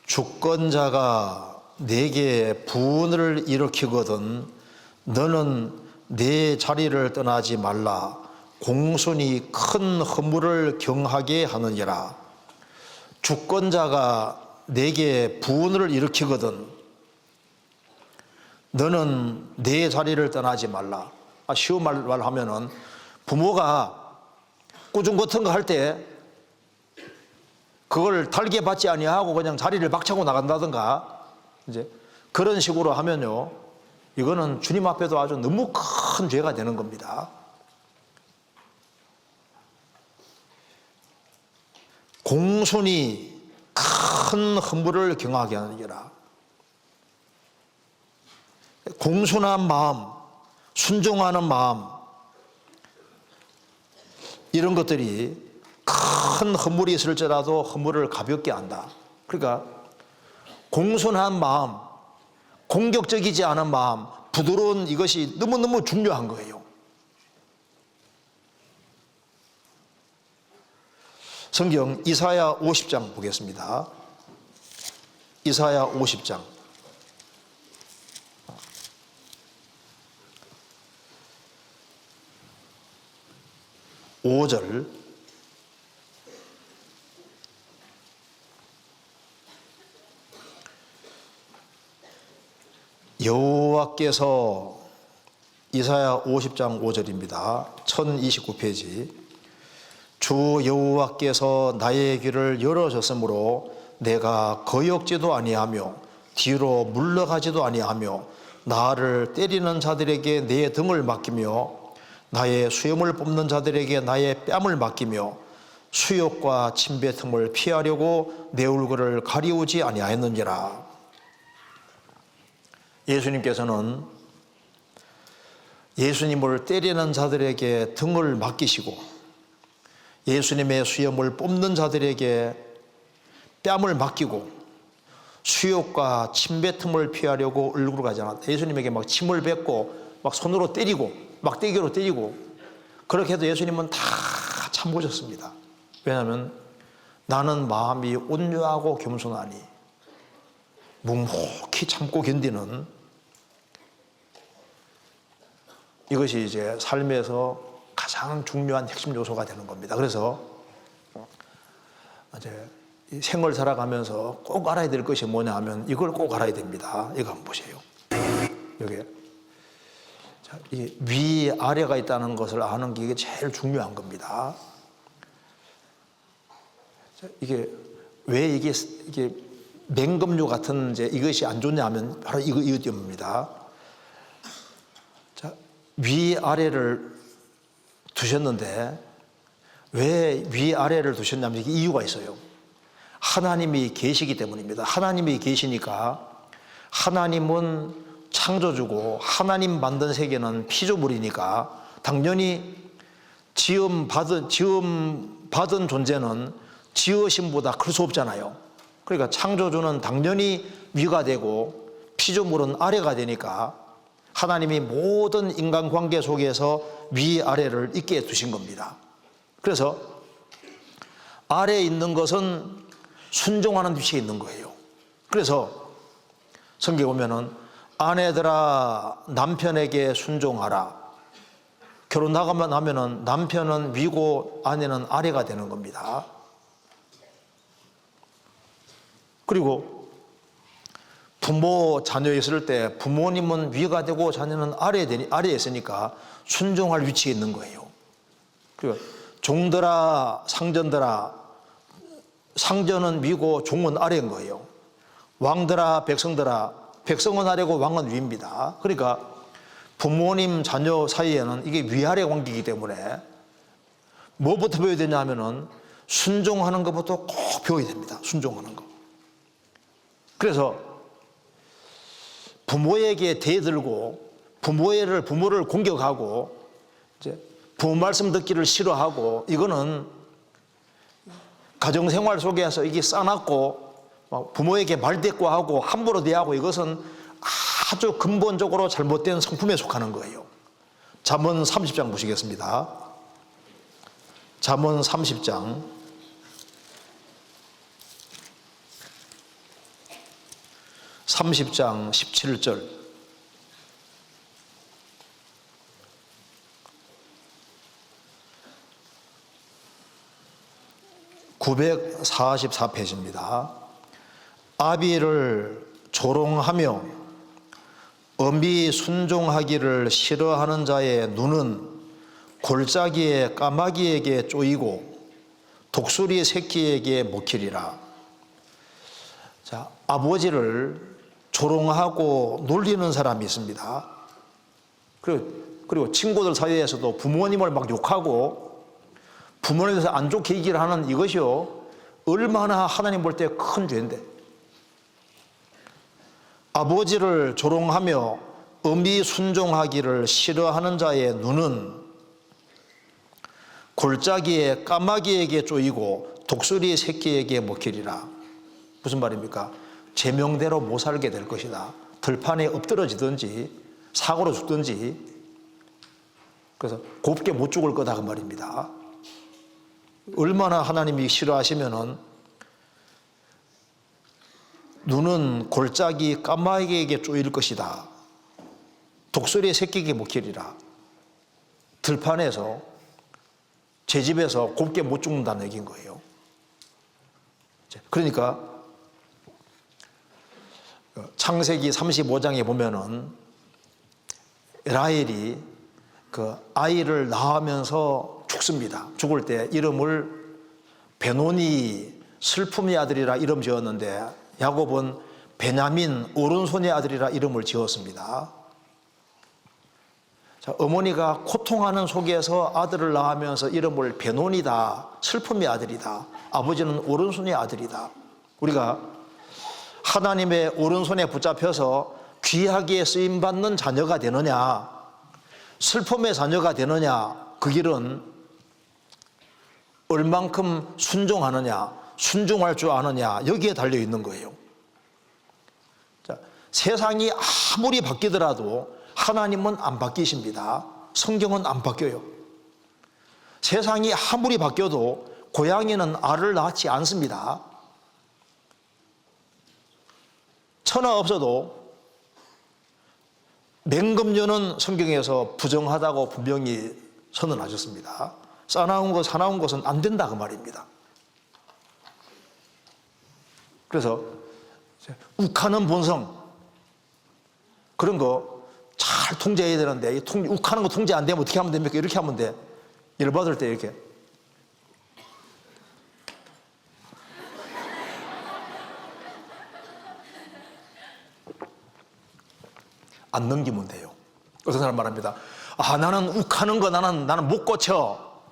A: 주권자가 내게 분을 일으키거든 너는 내 자리를 떠나지 말라. 공손히 큰 허물을 경하게 하느니라. 주권자가 내게 분을 일으키거든 너는 내 자리를 떠나지 말라. 쉬운 말로 하면은 부모가 꾸중 같은 거 할 때 그걸 달게 받지 아니하고 그냥 자리를 박차고 나간다든가 이제 그런 식으로 하면요, 이거는 주님 앞에도 아주 너무 큰 죄가 되는 겁니다. 공손히 큰 허물을 경하게 하느니라. 공손한 마음, 순종하는 마음, 이런 것들이 큰 허물이 있을지라도 허물을 가볍게 한다. 그러니까 공손한 마음, 공격적이지 않은 마음, 부드러운 이것이 너무너무 중요한 거예요. 성경 이사야 50장 보겠습니다. 이사야 50장 5절 여호와께서 이사야 50장 5절입니다. 1029페이지. 주 여호와께서 나의 귀를 열어줬으므로 내가 거역지도 아니하며 뒤로 물러가지도 아니하며 나를 때리는 자들에게 내 등을 맡기며 나의 수염을 뽑는 자들에게 나의 뺨을 맡기며 수욕과 침뱉음을 피하려고 내 얼굴을 가리우지 아니하였느니라. 예수님께서는 예수님을 때리는 자들에게 등을 맡기시고 예수님의 수염을 뽑는 자들에게 뺨을 맡기고 수욕과 침뱉음을 피하려고 얼굴을 가지 않았다. 예수님에게 막 침을 뱉고 막 손으로 때리고 막대기로 때리고 그렇게 해도 예수님은 다 참으셨습니다. 왜냐하면 나는 마음이 온유하고 겸손하니 묵묵히 참고 견디는 이것이 이제 삶에서 가장 중요한 핵심 요소가 되는 겁니다. 그래서 이제 생을 살아가면서 꼭 알아야 될 것이 뭐냐 하면 이걸 꼭 알아야 됩니다. 이거 한번 보세요. 여기 이 위 아래가 있다는 것을 아는 게 이게 제일 중요한 겁니다. 이게 왜 이게 맹금류 같은 이제 이것이 안 좋냐 하면 바로 이것 때문입니다. 자, 위 아래를 두셨는데 왜 위 아래를 두셨냐면 이게 이유가 있어요. 하나님이 계시기 때문입니다. 하나님이 계시니까 하나님은 창조주고 하나님 만든 세계는 피조물이니까 당연히 지음 받은 존재는 지으심보다 클 수 없잖아요. 그러니까 창조주는 당연히 위가 되고 피조물은 아래가 되니까 하나님이 모든 인간관계 속에서 위아래를 있게 두신 겁니다. 그래서 아래에 있는 것은 순종하는 위치에 있는 거예요. 그래서 성경에 보면은 아내들아 남편에게 순종하라. 결혼하고 나면은 남편은 위고 아내는 아래가 되는 겁니다. 그리고 부모 자녀 있을 때 부모님은 위가 되고 자녀는 아래에 있으니까 순종할 위치에 있는 거예요. 그리고 종들아 상전들아, 상전은 위고 종은 아래인 거예요. 왕들아 백성들아, 백성은 아래고 왕은 위입니다. 그러니까 부모님 자녀 사이에는 이게 위아래 관계이기 때문에 뭐부터 배워야 되냐 하면은 순종하는 것부터 꼭 배워야 됩니다. 순종하는 거. 그래서 부모에게 대들고 부모를 공격하고 이제 부모 말씀 듣기를 싫어하고 이거는 가정생활 속에서 이게 싸놨고 부모에게 말대꾸하고 함부로 대하고 이것은 아주 근본적으로 잘못된 성품에 속하는 거예요. 잠언 30장 보시겠습니다. 잠언 30장 17절 (944페이지입니다) 아비를 조롱하며 엄히 순종하기를 싫어하는 자의 눈은 골짜기의 까마귀에게 쪼이고 독수리 새끼에게 먹히리라. 자, 아버지를 조롱하고 놀리는 사람이 있습니다. 그리고 친구들 사이에서도 부모님을 막 욕하고 부모님에 대해서 안 좋게 얘기를 하는 이것이요, 얼마나 하나님 볼 때 큰 죄인데. 아버지를 조롱하며 엄히 순종하기를 싫어하는 자의 눈은 골짜기에 까마귀에게 쪼이고 독수리 새끼에게 먹히리라. 무슨 말입니까? 제명대로 못 살게 될 것이다. 들판에 엎드러지든지 사고로 죽든지, 그래서 곱게 못 죽을 거다 그 말입니다. 얼마나 하나님이 싫어하시면은 눈은 골짜기 까마귀에게 쪼일 것이다, 독수리의 새끼에게 먹히리라. 들판에서 제 집에서 곱게 못 죽는다는 얘기인 거예요. 그러니까 창세기 35장에 보면은 라헬이 그 아이를 낳으면서 죽습니다. 죽을 때 이름을 베노니, 슬픔의 아들이라 이름 지었는데, 야곱은 베냐민, 오른손의 아들이라 이름을 지었습니다. 자, 어머니가 고통하는 속에서 아들을 낳으면서 이름을 베노니다, 슬픔의 아들이다, 아버지는 오른손의 아들이다. 우리가 하나님의 오른손에 붙잡혀서 귀하게 쓰임받는 자녀가 되느냐, 슬픔의 자녀가 되느냐, 그 길은 얼만큼 순종하느냐, 순종할 줄 아느냐, 여기에 달려 있는 거예요. 자, 세상이 아무리 바뀌더라도 하나님은 안 바뀌십니다. 성경은 안 바뀌어요. 세상이 아무리 바뀌어도 고양이는 알을 낳지 않습니다. 천하 없어도 맹금류는 성경에서 부정하다고 분명히 선언하셨습니다. 싸나운 것, 사나운 것은 안 된다 그 말입니다. 그래서 욱하는 본성, 그런 거 잘 통제해야 되는데, 욱하는 거 통제 안 되면 어떻게 하면 됩니까? 이렇게 하면 돼. 열받을 때 이렇게. 안 넘기면 돼요. 어떤 사람 말합니다. 아, 나는 욱하는 거 나는 못 고쳐.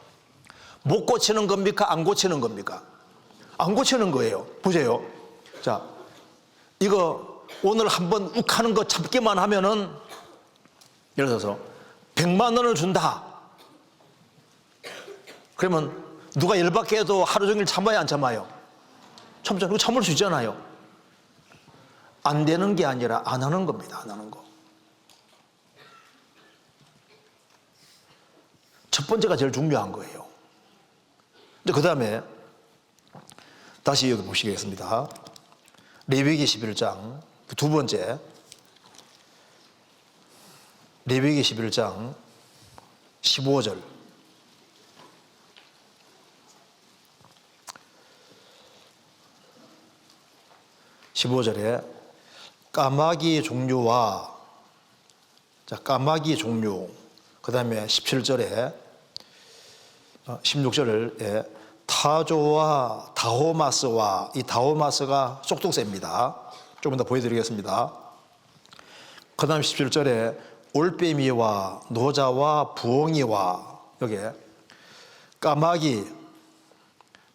A: 못 고치는 겁니까? 안 고치는 겁니까? 안 고치는 거예요. 보세요. 자, 이거 오늘 한번 욱하는 거 참기만 하면은, 예를 들어서 100만 원을 준다. 그러면 누가 열받게 해도 하루 종일 참아야 안 참아요? 참잖아요. 참을 수 있잖아요. 안 되는 게 아니라 안 하는 겁니다. 안 하는 거. 첫 번째가 제일 중요한 거예요. 그 다음에 다시 여기 보시겠습니다. 레위기 11장 두 번째, 레위기 11장 15절. 15절에 까마귀 종류와, 자, 까마귀 종류, 그 다음에 17절에 16절에 타조와 다호마스와, 이 다호마스가 쏙독새입니다. 조금 더 보여드리겠습니다. 그 다음 17절에 올빼미와 노자와 부엉이와, 여기에 까마귀,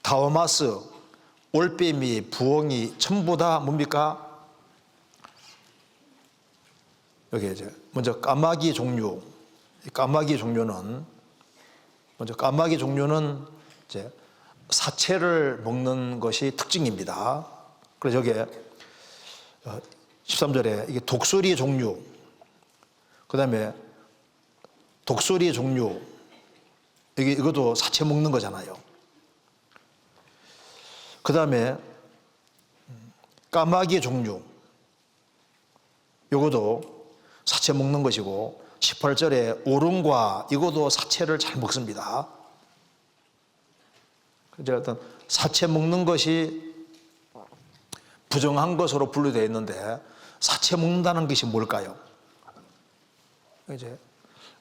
A: 다호마스, 올빼미, 부엉이 전부 다 뭡니까? 여기 이제 먼저 까마귀 종류. 까마귀 종류는 이제 사체를 먹는 것이 특징입니다. 그래서 여기에 13절에 이게 독수리 종류, 그 다음에 독수리 종류, 이것도 사체 먹는 거잖아요. 그 다음에 까마귀 종류, 이것도 사체 먹는 것이고, 18절에 오름과, 이것도 사체를 잘 먹습니다. 그래서 어떤 사체 먹는 것이 부정한 것으로 분류되어 있는데, 사체 먹는다는 것이 뭘까요? 이제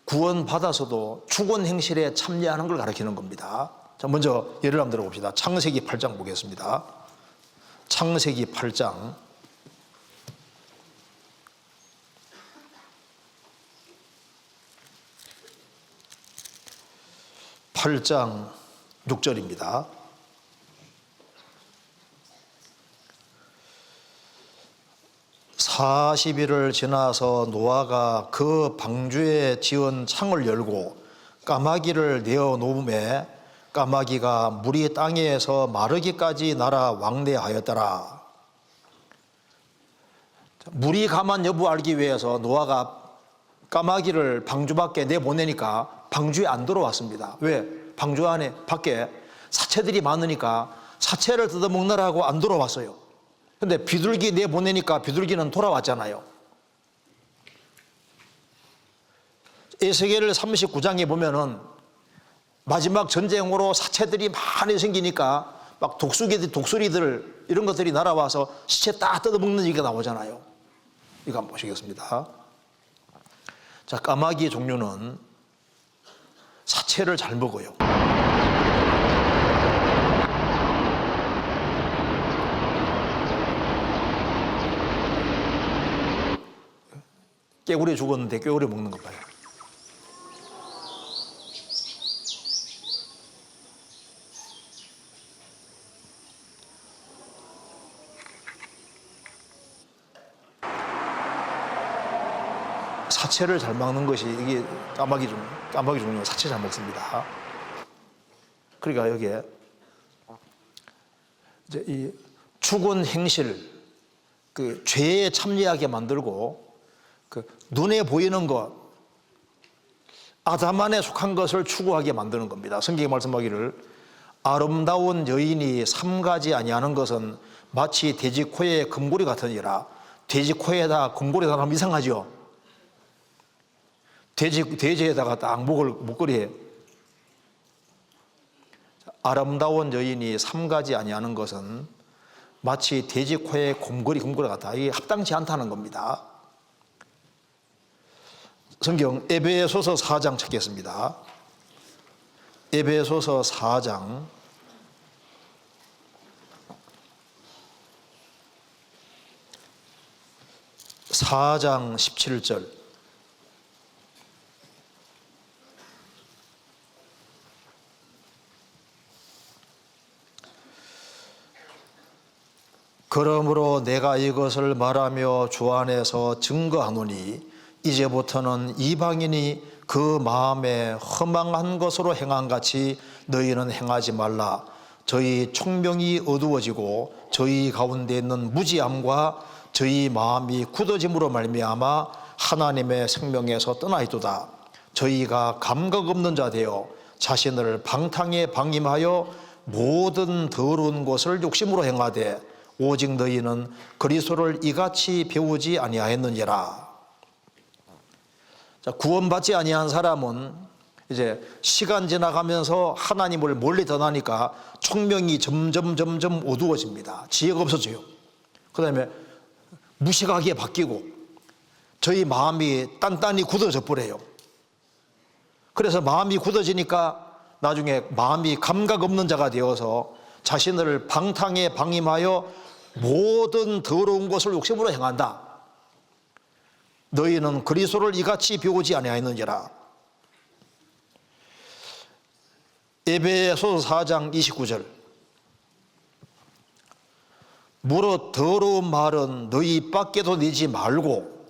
A: 구원받아서도 죽은 행실에 참여하는 걸 가리키는 겁니다. 자, 먼저 예를 한번 들어봅시다. 창세기 8장 보겠습니다. 창세기 8장 8장 6절입니다. (40일을) 지나서 노아가 그 방주에 지은 창을 열고 까마귀를 내어 놓음에 까마귀가 물이 땅에서 마르기까지 날아 왕래하였더라. 물이 감한 여부 알기 위해서 노아가 까마귀를 방주 밖에 내보내니까 방주에 안 들어왔습니다. 왜? 방주 안에 밖에 사체들이 많으니까 사체를 뜯어먹느라고 안 들어왔어요. 근데 비둘기 내보내니까 비둘기는 돌아왔잖아요. 에스겔 39장에 보면은 마지막 전쟁으로 사체들이 많이 생기니까 막 독수리들 이런 것들이 날아와서 시체 딱 뜯어먹는 얘기가 나오잖아요. 이거 한번 보시겠습니다. 자, 까마귀 종류는 사체를 잘 먹어요. 깨구리 죽었는데 깨구리 먹는 거 봐요. 사체를 잘 먹는 것이 이게 까마귀 종류 사체 잘 먹습니다. 그러니까 여기에 이제 이 죽은 행실, 그 죄에 참여하게 만들고 그 눈에 보이는 것, 아담 안에 속한 것을 추구하게 만드는 겁니다. 성경이 말씀하기를 아름다운 여인이 삼가지 아니하는 것은 마치 돼지 코에 금고리 같으니라. 돼지 코에다 금고리 달면 이상하죠. 돼지에다가 딱 목걸이에 아름다운 여인이 삼가지 아니하는 것은 마치 돼지 코에 금고리 같다. 이게 합당치 않다는 겁니다. 성경 에베소서 4장 찾겠습니다. 에베소서 4장 17절. 그러므로 내가 이것을 말하며 주 안에서 증거하노니 이제부터는 이방인이 그 마음에 허망한 것으로 행한 같이 너희는 행하지 말라. 저희 총명이 어두워지고 저희 가운데 있는 무지함과 저희 마음이 굳어짐으로 말미암아 하나님의 생명에서 떠나있도다. 저희가 감각 없는 자 되어 자신을 방탕에 방임하여 모든 더러운 것을 욕심으로 행하되 오직 너희는 그리스도를 이같이 배우지 아니하였느니라. 자, 구원받지 아니한 사람은 이제 시간 지나가면서 하나님을 멀리 떠나니까 총명이 점점 어두워집니다. 지혜가 없어져요. 그 다음에 무식하게 바뀌고 저희 마음이 단단히 굳어져 버려요. 그래서 마음이 굳어지니까 나중에 마음이 감각 없는 자가 되어서 자신을 방탕에 방임하여 모든 더러운 것을 욕심으로 행한다. 너희는 그리스도를 이같이 배우지 아니하였느니라. 에베소서 4장 29절. 무릇 더러운 말은 너희 밖에도 내지 말고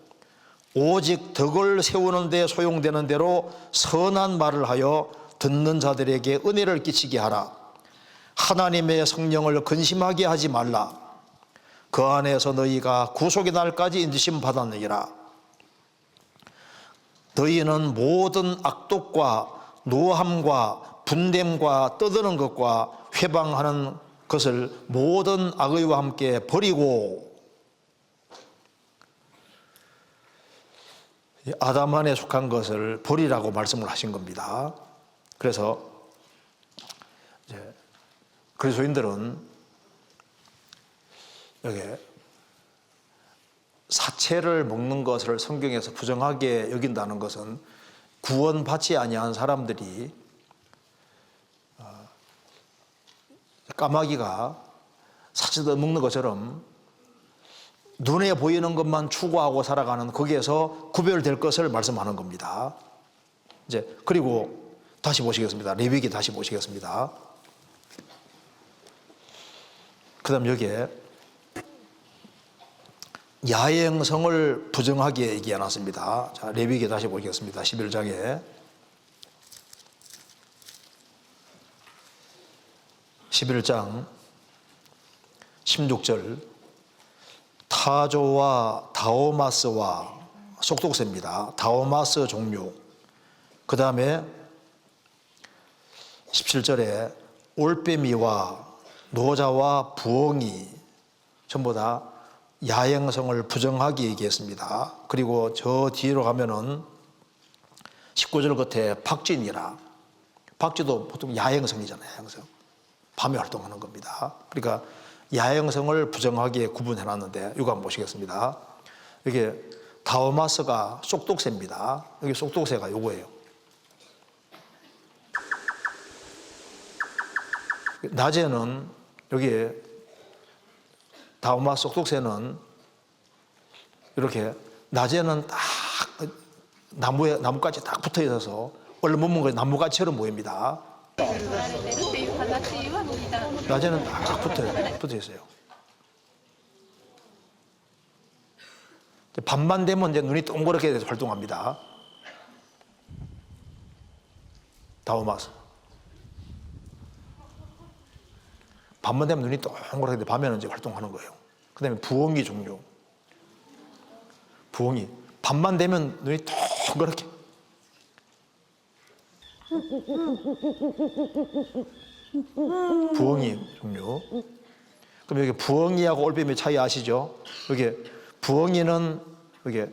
A: 오직 덕을 세우는 데 소용되는 대로 선한 말을 하여 듣는 자들에게 은혜를 끼치게 하라. 하나님의 성령을 근심하게 하지 말라. 그 안에서 너희가 구속의 날까지 인도심 받았느니라. 너희는 모든 악독과 노함과 분냄과 떠드는 것과 회방하는 것을 모든 악의와 함께 버리고, 아담 안에 속한 것을 버리라고 말씀을 하신 겁니다. 그래서 이제 그리스도인들은 여기 사체를 먹는 것을 성경에서 부정하게 여긴다는 것은 구원받지 아니한 사람들이 까마귀가 사체를 먹는 것처럼 눈에 보이는 것만 추구하고 살아가는, 거기에서 구별될 것을 말씀하는 겁니다. 이제 그리고 다시 보시겠습니다. 레위기 다시 보시겠습니다. 그다음 여기에 야행성을 부정하게 얘기해 놨습니다. 자, 레위기 다시 보겠습니다. 11장에 11장 16절. 타조와 다오마스와 속독새입니다. 다오마스 종류. 그 다음에 17절에 올빼미와 노자와 부엉이 전부 다 야행성을 부정하게 얘기했습니다. 그리고 저 뒤로 가면은 19절 끝에 박쥐니라. 박쥐도 보통 야행성이잖아요. 야행성. 밤에 활동하는 겁니다. 그러니까 야행성을 부정하게 구분해 놨는데 이거 한번 보시겠습니다. 이게 다오마스가 속독새입니다. 여기 속독새가 요거예요. 낮에는 여기 다오마스 속독새는 이렇게 낮에는 딱 나무까지 딱 붙어 있어서 원래 못 먹는 거 나무가지처럼 보입니다. 낮에는 딱 붙어 있어요. 밤만 되면 이제 눈이 동그랗게 활동합니다. 다오마스. 밤만 되면 눈이 동그랗게 돼. 밤에는 이제 활동하는 거예요. 그 다음에 부엉이 종류. 부엉이. 밤만 되면 눈이 동그랗게. 부엉이 종류. 그럼 여기 부엉이하고 올빼미 차이 아시죠? 여기 부엉이는 여기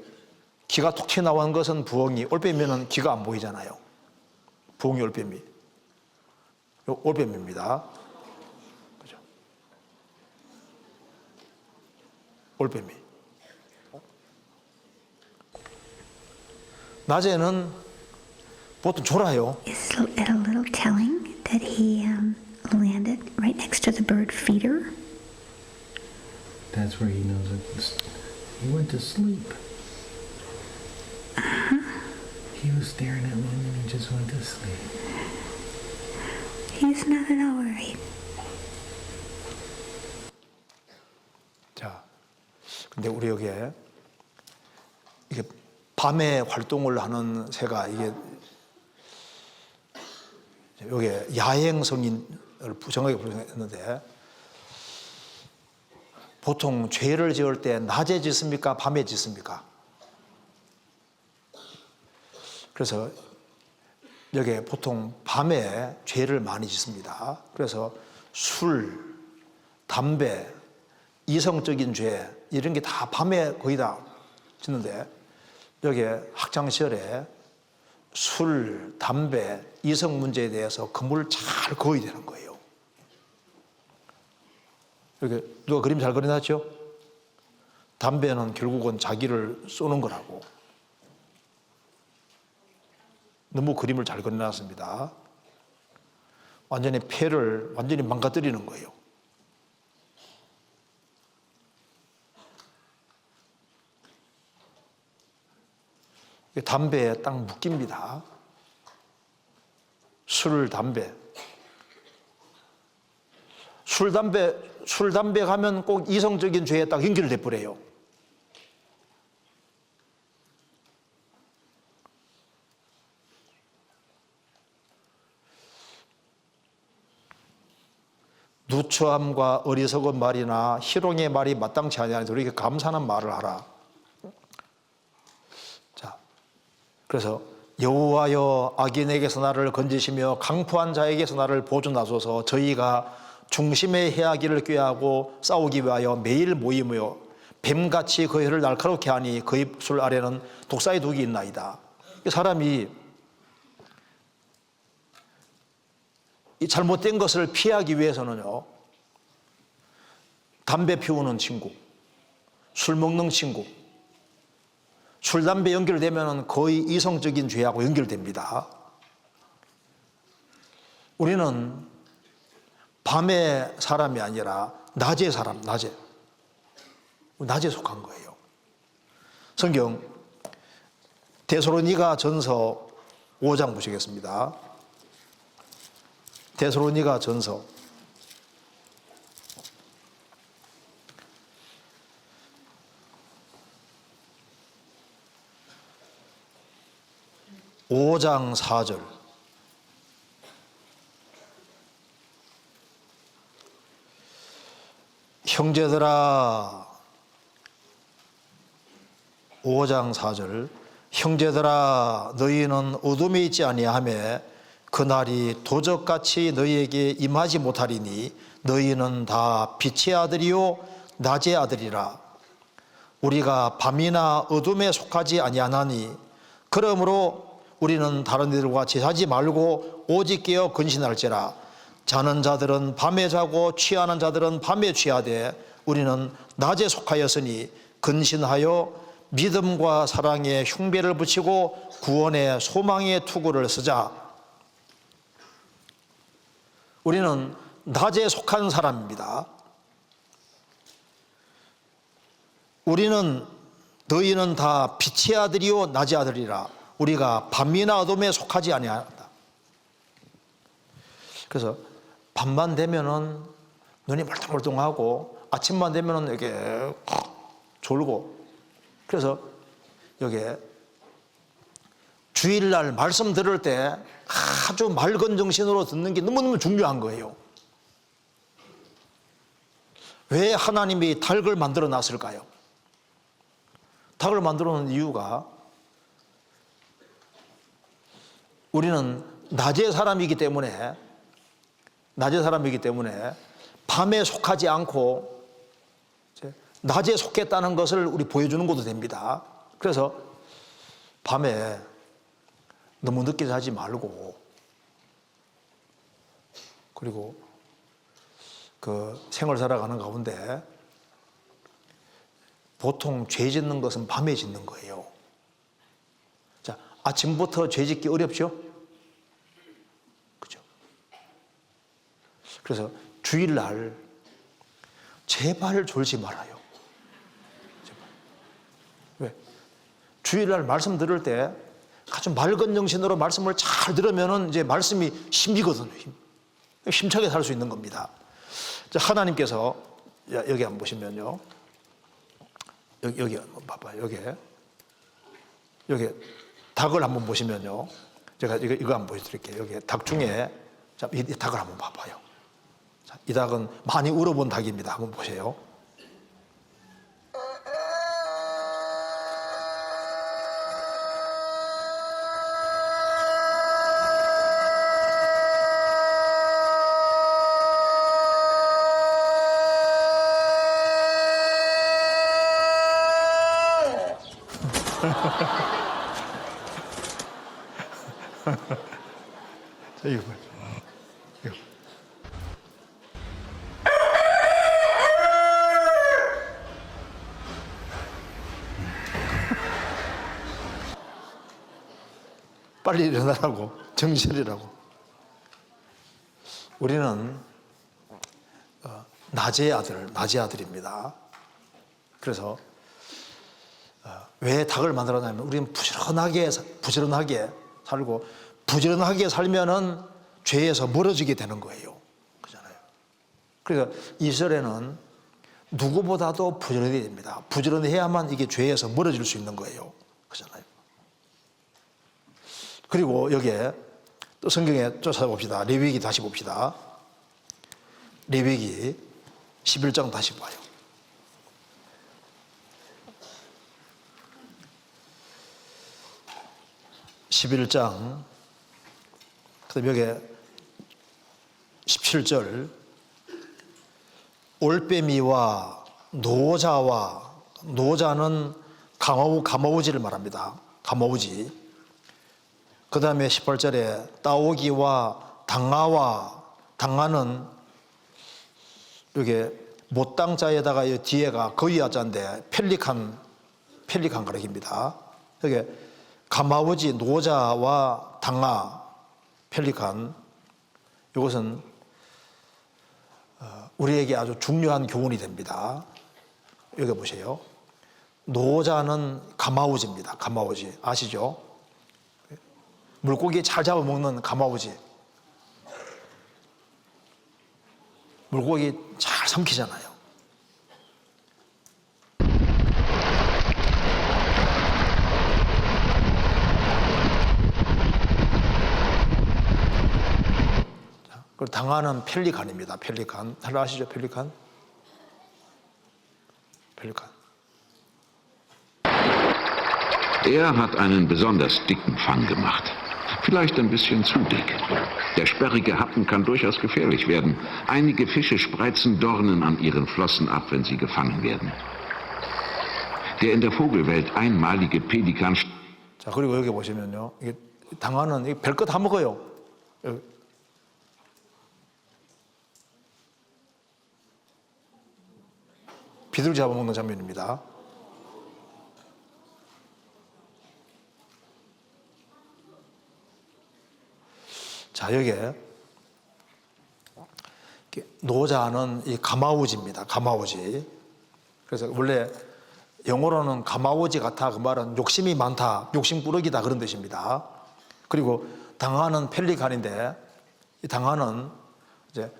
A: 기가 톡 튀어나온 것은 부엉이, 올빼미는 기가 안 보이잖아요. 부엉이, 올빼미. 요 올빼미입니다. 그죠? 올빼미. 낮에는 보통 졸아요.
D: Is it a little telling that he landed right next to the bird feeder?
E: That's where he knows it. He went to sleep. He was staring at me and he just went to sleep.
D: He's not at all worried.
A: 자, 근데 우리 여기에 이게 밤에 활동을 하는 새가 이게 여기에 야행성인을 부정하게 부정했는데 보통 죄를 지을 때 낮에 짓습니까? 밤에 짓습니까? 그래서 여기에 보통 밤에 죄를 많이 짓습니다. 그래서 술, 담배, 이성적인 죄 이런 게 다 밤에 거의 다 짓는데 여기에 학창시절에 술, 담배, 이성 문제에 대해서 근무를 잘 그어야 되는 거예요. 이렇게 누가 그림 잘 그려놨죠? 담배는 결국은 자기를 쏘는 거라고. 너무 그림을 잘 그려놨습니다. 완전히 폐를 완전히 망가뜨리는 거예요. 담배에 딱 묶입니다. 술, 담배. 술, 담배 가면 꼭 이성적인 죄에 딱 연결돼 버려요. 누추함과 어리석은 말이나 희롱의 말이 마땅치 아니하니 우리에게 감사한 말을 하라. 자, 그래서 여호와여 악인에게서 나를 건지시며 강포한 자에게서 나를 보존하소서. 저희가 중심의 해하기를 꾀하고 싸우기 위하여 매일 모이며 뱀같이 그 혀를 날카롭게 하니 그 입술 아래는 독사의 독이 있나이다. 사람이 이 잘못된 것을 피하기 위해서는요, 담배 피우는 친구, 술 먹는 친구, 술, 담배 연결되면 거의 이성적인 죄하고 연결됩니다. 우리는 밤의 사람이 아니라 낮의 사람, 낮에 속한 거예요. 성경 데살로니가 전서 5장 보시겠습니다. 데살로니가 전서 5장 4절. 형제들아 5장 4절 형제들아 너희는 어둠에 있지 아니하매 그날이 도적같이 너희에게 임하지 못하리니 너희는 다 빛의 아들이요 낮의 아들이라. 우리가 밤이나 어둠에 속하지 아니하나니 그러므로 우리는 다른 이들과 같이 자지 말고 오직 깨어 근신할지라. 자는 자들은 밤에 자고 취하는 자들은 밤에 취하되 우리는 낮에 속하였으니 근신하여 믿음과 사랑에 흉배를 붙이고 구원의 소망의 투구를 쓰자. 우리는 낮에 속한 사람입니다. 우리는 너희는 다 빛의 아들이요 낮의 아들이라. 우리가 밤이나 어둠에 속하지 아니하다. 그래서 밤만 되면은 눈이 멀뚱멀뚱하고 아침만 되면은 이렇게 졸고. 그래서 여기에 주일날 말씀 들을 때 아주 맑은 정신으로 듣는 게 너무너무 중요한 거예요. 왜 하나님이 닭을 만들어 놨을까요? 닭을 만들어 놓은 이유가 우리는 낮의 사람이기 때문에 밤에 속하지 않고 낮에 속했다는 것을 우리 보여주는 것도 됩니다. 그래서 밤에 너무 늦게 자지 말고, 그리고 그 생활 살아가는 가운데 보통 죄 짓는 것은 밤에 짓는 거예요. 자, 아침부터 죄 짓기 어렵죠? 그죠? 그래서 주일날 제발 졸지 말아요. 제발. 왜? 주일날 말씀 들을 때 아주 맑은 정신으로 말씀을 잘 들으면은 이제 말씀이 힘이거든요. 힘차게 살 수 있는 겁니다. 자, 하나님께서 여기 한번 보시면요. 여기 한번 봐봐요. 여기 닭을 한번 보시면요. 제가 이거 한번 보여드릴게요. 여기 닭 중에 자, 이 닭을 한번 봐봐요. 자, 이 닭은 많이 울어본 닭입니다. 한번 보세요. 자, 이거 봐요. 이거. 빨리 일어나라고, 정신이라고. 우리는 낮의 아들입니다. 그래서 왜 닭을 만들었냐면 우리는 부지런하게 살고 부지런하게 살면은 죄에서 멀어지게 되는 거예요. 그렇잖아요. 그래서 이스라엘은 누구보다도 부지런해야 됩니다. 부지런해야만 이게 죄에서 멀어질 수 있는 거예요. 그렇잖아요. 그리고 여기에 또 성경에 또 찾아봅시다. 레위기 다시 봅시다. 레위기 11장 다시 봐요. 11장 그다음 여기 17절 올빼미와 노자는 가마우지를 말합니다. 가마우지. 그 다음에 18절에 따오기와 당아는 여기 못당자에다가 이 뒤에가 거위야자인데 펠리칸 가르칩니다. 여기 가마우지, 노자와 당아, 펠리칸, 이것은 우리에게 아주 중요한 교훈이 됩니다. 여기 보세요. 노자는 가마우지입니다. 가마우지 아시죠? 물고기 잘 잡아먹는 가마우지. 물고기 잘 삼키잖아요. 그리고 당하는 펠리칸입니다. 펠리칸. 잘 아시죠? 펠리칸.
F: Er hat einen besonders dicken Fang gemacht. Vielleicht ein bisschen zu dick. Der sperrige Happen kann durchaus gefährlich werden. Einige Fische spreizen Dornen an ihren Flossen ab, wenn sie gefangen werden. Der in der Vogelwelt einmalige Pelikan.
A: 자, 그리고 여기 보시면요. 이게 당화는 별거 다 먹어요. 여기. 비둘기 잡아먹는 장면입니다. 자, 여기에 노자는 이 가마우지입니다. 가마우지. 그래서 원래 영어로는 가마우지 같아 그 말은 욕심이 많다, 욕심꾸러기다 그런 뜻입니다. 그리고 당화는 펠리칸인데 이 당화는 이제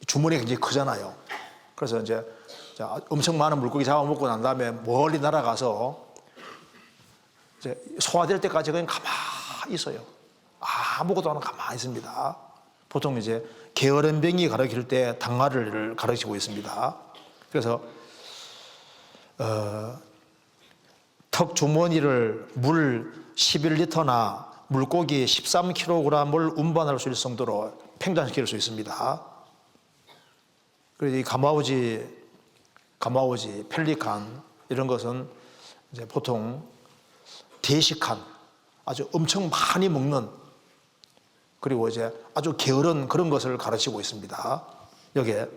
A: 주머니가 굉장히 크잖아요. 그래서 이제 엄청 많은 물고기 잡아먹고 난 다음에 멀리 날아가서 이제 소화될 때까지 그냥 가만히 있어요. 아무것도 안 하고 가만히 있습니다. 보통 이제 게으름뱅이 가르칠 때 당화를 가르치고 있습니다. 그래서 턱 주머니를 물 11리터나 물고기 13kg을 운반할 수 있을 정도로 팽창시킬 수 있습니다. 그래서 이 가마우지, 펠리칸 이런 것은 이제 보통 대식한 아주 엄청 많이 먹는 그리고 이제 아주 게으른 그런 것을 가르치고 있습니다. 여기에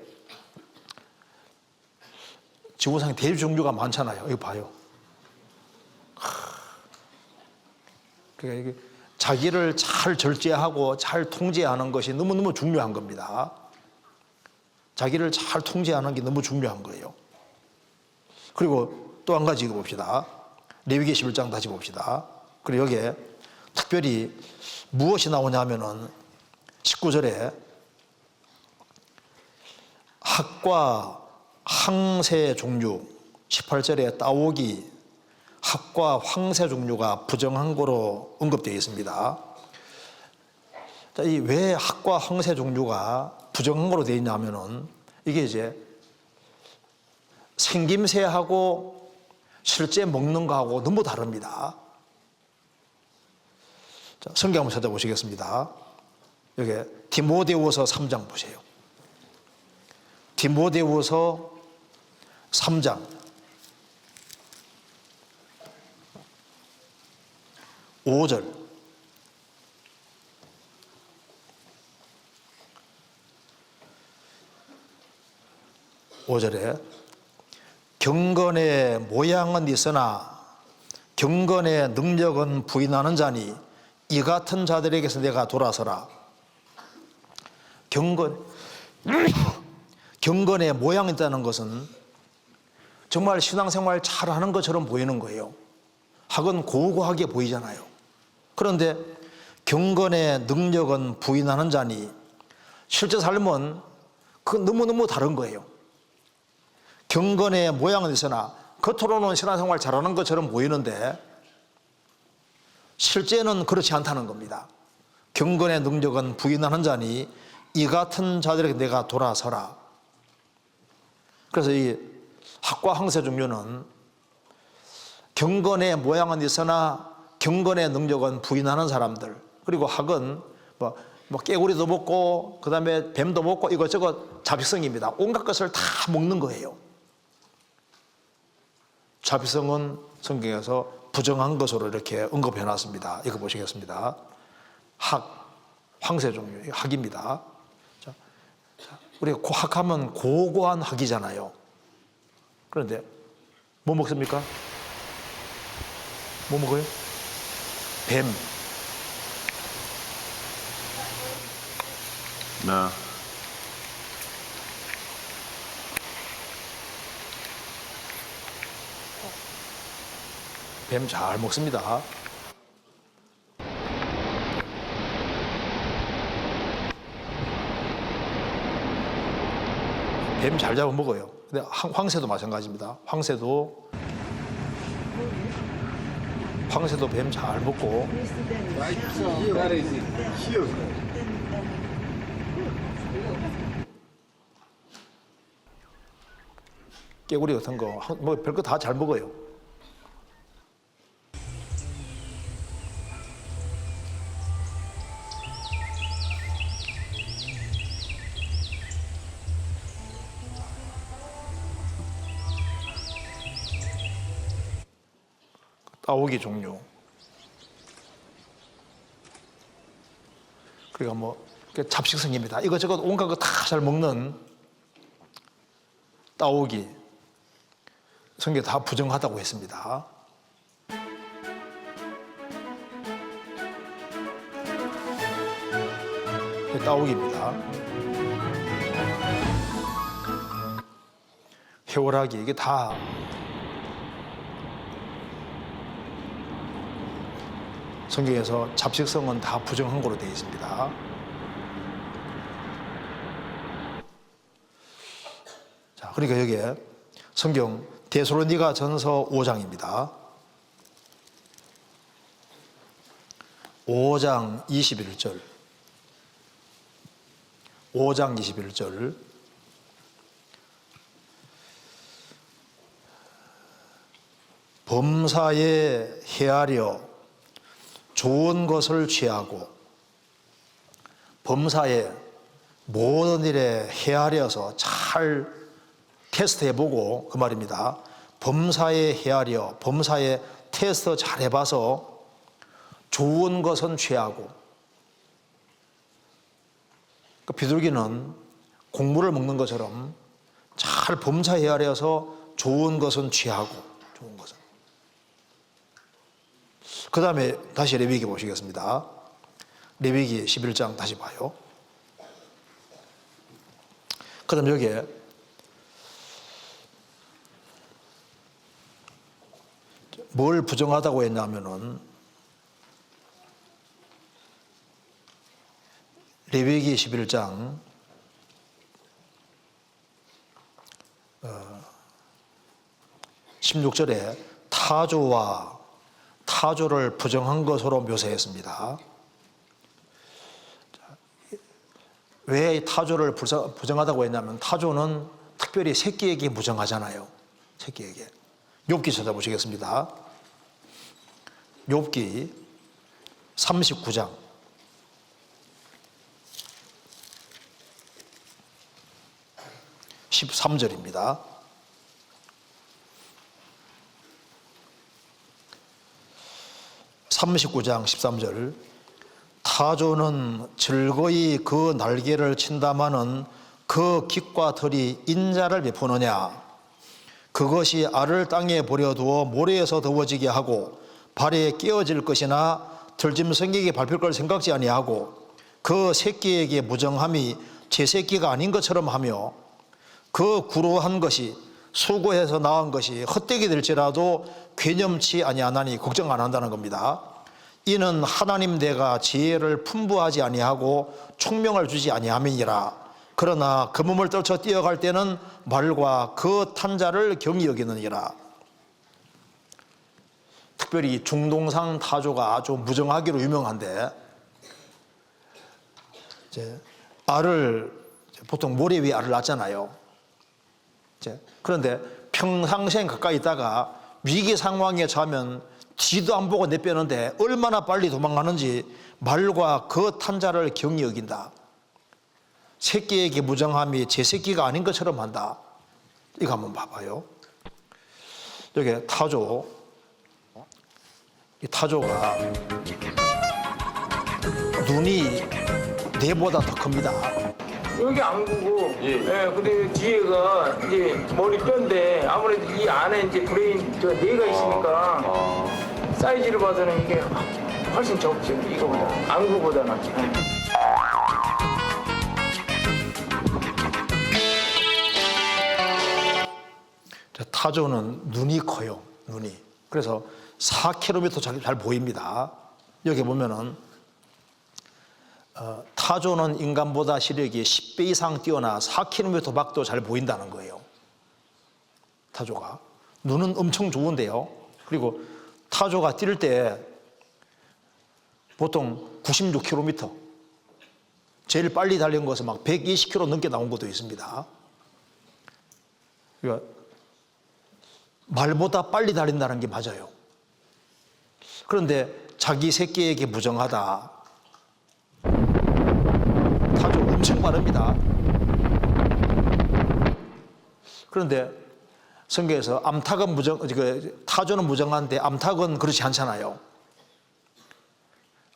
A: 지구상에 돼지 종류가 많잖아요. 이거 봐요. 그러니까 이게 자기를 잘 절제하고 잘 통제하는 것이 너무너무 중요한 겁니다. 자기를 잘 통제하는 게 너무 중요한 거예요. 그리고 또 한 가지 이거 봅시다. 레위기 11장 다시 봅시다. 그리고 여기에 특별히 무엇이 나오냐면은 19절에 학과 항새 종류, 18절에 따오기, 학과 황새 종류가 부정한 거로 언급되어 있습니다. 자, 이 왜 학과 황새 종류가 부정한 거로 되어 있냐면은 이게 이제 생김새하고 실제 먹는 거하고 너무 다릅니다. 자, 성경 한번 찾아보시겠습니다. 여기 디모데후서 3장 보세요. 디모데후서 3장 5절. 경건의 모양은 있으나 경건의 능력은 부인하는 자니 이 같은 자들에게서 내가 돌아서라. 경건의 모양이 있다는 것은 정말 신앙생활 잘하는 것처럼 보이는 거예요. 학은 고고하게 보이잖아요. 그런데 경건의 능력은 부인하는 자니 실제 삶은 그건 너무너무 다른 거예요. 경건의 모양은 있으나 겉으로는 신앙생활 잘하는 것처럼 보이는데 실제는 그렇지 않다는 겁니다. 경건의 능력은 부인하는 자니 이 같은 자들에게 내가 돌아서라. 그래서 이 학과 항새 종류는 경건의 모양은 있으나 경건의 능력은 부인하는 사람들, 그리고 학은 뭐 깨구리도 먹고 그 다음에 뱀도 먹고 이것저것 잡식성입니다. 온갖 것을 다 먹는 거예요. 잡식성은 성경에서 부정한 것으로 이렇게 언급해 놨습니다. 이거 보시겠습니다. 황새 종류, 학입니다. 자, 우리가 학하면 고고한 학이잖아요. 그런데 뭐 먹습니까? 뭐 먹어요? 뱀.
F: 나
A: 뱀 잘 먹습니다. 뱀 잘 잡아 먹어요. 근데 황새도 마찬가지입니다. 황새도 뱀 잘 먹고. 깨구리 같은 거, 뭐 별거 다 잘 먹어요. 따오기 종류. 그러니까 뭐 잡식성입니다. 이것저것 온갖 거 다 잘 먹는 따오기. 성경에 다 부정하다고 했습니다. 따오기입니다. 해오라기, 이게 다 성경에서 잡식성은 다 부정한 거로 되어 있습니다. 자, 그러니까 여기에 성경 데살로니가 전서 5장입니다. 5장 21절. 5장 21절. 범사에 헤아려 좋은 것을 취하고, 범사에 모든 일에 헤아려서 잘 테스트해보고, 그 말입니다. 범사에 헤아려, 범사에 테스트 잘 해봐서 좋은 것은 취하고. 그 비둘기는 곡물을 먹는 것처럼 잘 범사에 헤아려서 좋은 것은 취하고, 좋은 것은. 그 다음에 다시 레위기 보시겠습니다. 레위기 11장 다시 봐요. 그 다음 여기에 뭘 부정하다고 했냐면은 레위기 11장 16절에 타조를 부정한 것으로 묘사했습니다. 왜 타조를 부정하다고 했냐면 타조는 특별히 새끼에게 무정하잖아요. 새끼에게. 욥기 찾아보시겠습니다. 욥기 39장 13절입니다. (39장 13절) 타조는 즐거이 그 날개를 친다마는 그 깃과 털이 인자를 베푸느냐. 그것이 알을 땅에 버려두어 모래에서 더워지게 하고 발에 끼어질 것이나 들짐승에게 밟힐 걸 생각지 아니하고 그 새끼에게 무정함이 제 새끼가 아닌 것처럼 하며 그 구로한 것이 수고해서 낳은 것이 헛되게 될지라도 괴념치 아니하나니 걱정 안 한다는 겁니다. 이는 하나님 내가 지혜를 풍부하지 아니하고 총명을 주지 아니함이니라. 그러나 그 몸을 떨쳐 뛰어갈 때는 말과 그 탄 자를 경히 여기느니라. 특별히 중동상 타조가 아주 무정하기로 유명한데, 이제 알을 보통 모래 위에 알을 낳잖아요. 그런데 평상시에 가까이 있다가 위기 상황에 처하면 뒤도 안 보고 내빼는데 얼마나 빨리 도망가는지 말과 그 탄 자를 경히 여긴다. 새끼에게 무정함이 제 새끼가 아닌 것처럼 한다. 이거 한번 봐봐요. 여기 타조. 이 타조가 눈이 뇌보다 더 큽니다.
G: 여기 안구고, 근데 뒤에가 이제 머리 뼈인데 아무래도 이 안에 이제 브레인 저 뇌가 있으니까 사이즈를 봐서는 이게 훨씬 적죠. 이거보다 안구보다는.
A: 타조는 눈이 커요. 눈이. 그래서 4km 잘 보입니다. 여기 보면은 타조는 인간보다 시력이 10배 이상 뛰어나 4km 밖도 잘 보인다는 거예요. 타조가. 눈은 엄청 좋은데요. 그리고 타조가 뛸 때 보통 96km. 제일 빨리 달린 것은 막 120km 넘게 나온 것도 있습니다. 그러니까 말보다 빨리 달린다는 게 맞아요. 그런데 자기 새끼에게 무정하다. 타조 엄청 빠릅니다. 그런데 성경에서 암탉은 타조는 무정한데 암탉은 그렇지 않잖아요.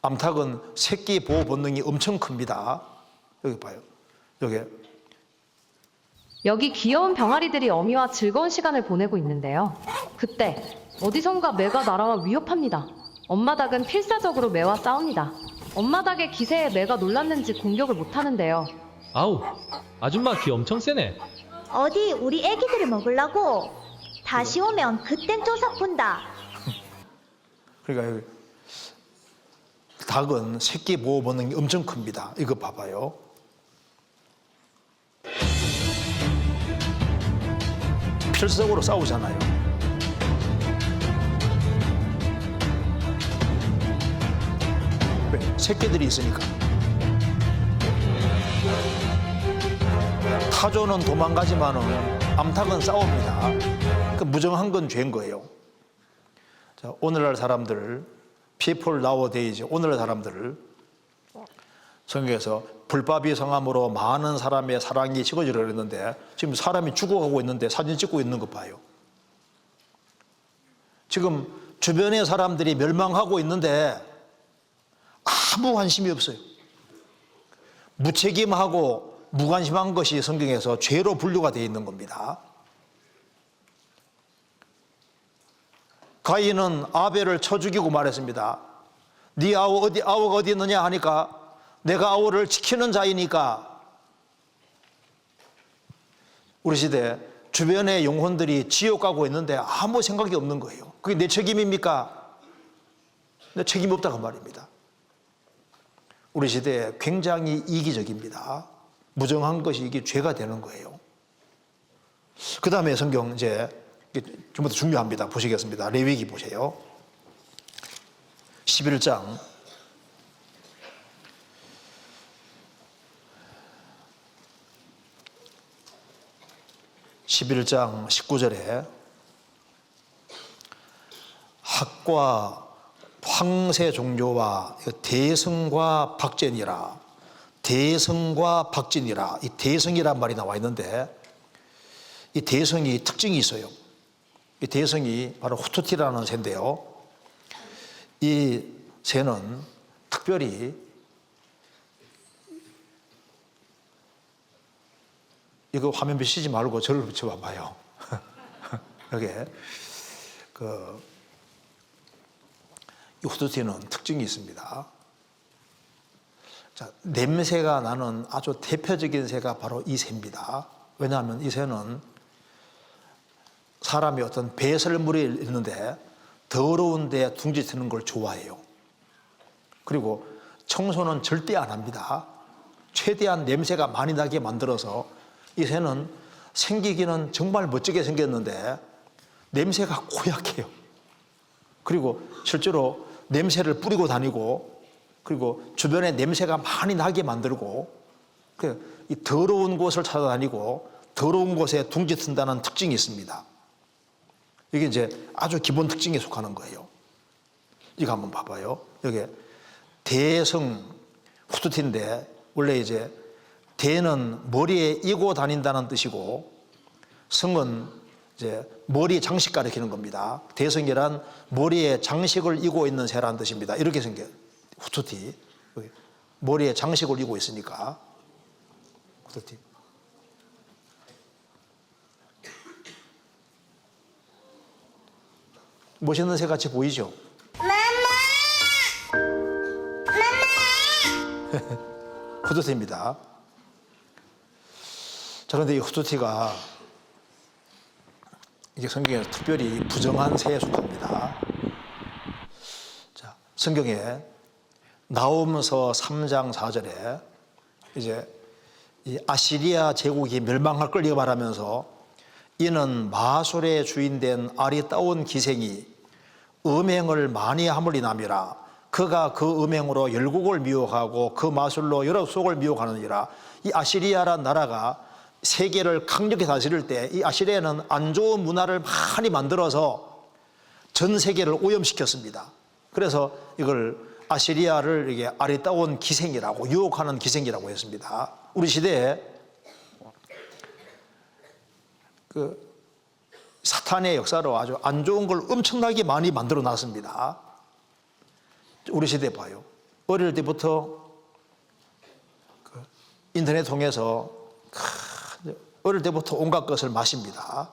A: 암탉은 새끼 보호 본능이 엄청 큽니다. 여기 봐요.
H: 여기 귀여운 병아리들이 어미와 즐거운 시간을 보내고 있는데요. 그때 어디선가 매가 날아와 위협합니다. 엄마 닭은 필사적으로 매와 싸웁니다. 엄마 닭의 기세에 매가 놀랐는지 공격을 못하는데요.
I: 아우, 아줌마 귀 엄청 세네.
J: 어디 우리 애기들을 먹으려고? 다시 오면 그땐 또 사푼다.
A: 그러니까 여기 닭은 새끼 보호 본능이 엄청 큽니다. 이거 봐봐요. 필사적으로 싸우잖아요. 왜? 새끼들이 있으니까. 타조는 도망가지만은 암탉은 싸웁니다. 그 무정한 건 죄인 거예요. 자, 오늘날 사람들, people nowadays, 오늘날 사람들 성경에서 불법이 성함으로 많은 사람의 사랑이 식어지려 그랬는데 지금 사람이 죽어가고 있는데 사진 찍고 있는 거 봐요. 지금 주변의 사람들이 멸망하고 있는데 아무 관심이 없어요. 무책임하고 무관심한 것이 성경에서 죄로 분류가 되어 있는 겁니다. 가인은 아벨을 쳐 죽이고 말했습니다. 네 아우가 어디 있느냐 하니까 내가 아우를 지키는 자이니까. 우리 시대 주변의 영혼들이 지옥 가고 있는데 아무 생각이 없는 거예요. 그게 내 책임입니까? 내 책임 없다고 말입니다. 우리 시대에 굉장히 이기적입니다. 무정한 것이 이게 죄가 되는 거예요. 그 다음에 성경 이제 좀 더 중요합니다. 보시겠습니다. 레위기 보세요. 11장 19절에 학과 황새 종교와 대성과 박전이라, 대성과 박진이라, 이 대성이란 말이 나와 있는데 이 대성이 특징이 있어요. 이 대성이 바로 후투티라는 새인데요. 이 새는 특별히 이거 화면 비치지 말고 저를 비춰봐봐요. 여기에 이 후투티는 특징이 있습니다. 자, 냄새가 나는 아주 대표적인 새가 바로 이 새입니다. 왜냐하면 이 새는 사람이 어떤 배설물이 있는데 더러운 데 둥지 트는 걸 좋아해요. 그리고 청소는 절대 안 합니다. 최대한 냄새가 많이 나게 만들어서 이 새는 생기기는 정말 멋지게 생겼는데 냄새가 고약해요. 그리고 실제로 냄새를 뿌리고 다니고 그리고 주변에 냄새가 많이 나게 만들고 이 더러운 곳을 찾아다니고 더러운 곳에 둥지 튼다는 특징이 있습니다. 이게 이제 아주 기본 특징에 속하는 거예요. 이거 한번 봐봐요. 여기 대성 후투티인데 원래 이제 대는 머리에 이고 다닌다는 뜻이고 성은 이제 머리 장식 가리키는 겁니다. 대성이란 머리에 장식을 이고 있는 새라는 뜻입니다. 이렇게 생겨요. 후투티. 머리에 장식을 이고 있으니까 후투티. 멋있는 새 같이 보이죠? 후투티입니다. 자, 그런데 이 후투티가 이게 성경에서 특별히 부정한 새에 속합니다. 자, 성경에 나홈서 3장 4절에 이제 이 아시리아 제국이 멸망할 걸 예언하면서 이는 마술의 주인된 아리따운 기생이 음행을 많이 함을 인함이라. 그가 그 음행으로 열국을 미혹하고 그 마술로 여러 속을 미혹하느니라. 이 아시리아란 나라가 세계를 강력히 다스릴 때 이 아시리아는 안 좋은 문화를 많이 만들어서 전 세계를 오염시켰습니다. 그래서 이걸 아시리아를 이게 아리따운 기생이라고, 유혹하는 기생이라고 했습니다. 우리 시대에 사탄의 역사로 아주 안 좋은 걸 엄청나게 많이 만들어 놨습니다. 우리 시대 봐요. 어릴 때부터 인터넷 통해서 어릴 때부터 온갖 것을 마십니다.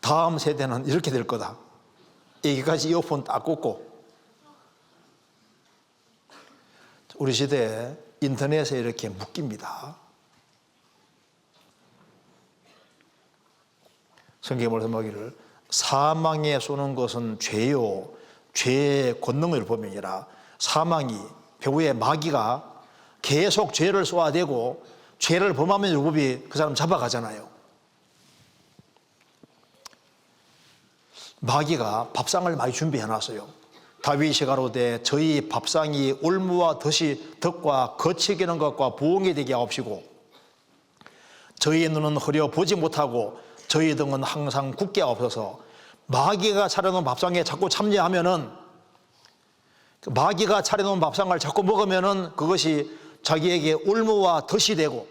A: 다음 세대는 이렇게 될 거다. 애기까지 이어폰 딱 꽂고. 우리 시대에 인터넷에 이렇게 묶입니다. 성경에 말씀하기를 사망에 쏘는 것은 죄요, 죄의 권능을 범행이라. 사망이, 배후의 마귀가 계속 죄를 쏘아대고 죄를 범하면 율법이 그 사람 잡아가잖아요. 마귀가 밥상을 많이 준비해놨어요. 다윗이 가로되 저희 밥상이 올무와 덫과 거치기는 것과 부엉이 되게 하옵시고 저희 눈은 흐려 보지 못하고 저희 등은 항상 굳게 하옵소서. 마귀가 차려놓은 밥상에 자꾸 참여하면은, 마귀가 차려놓은 밥상을 자꾸 먹으면은 그것이 자기에게 올무와 덫이 되고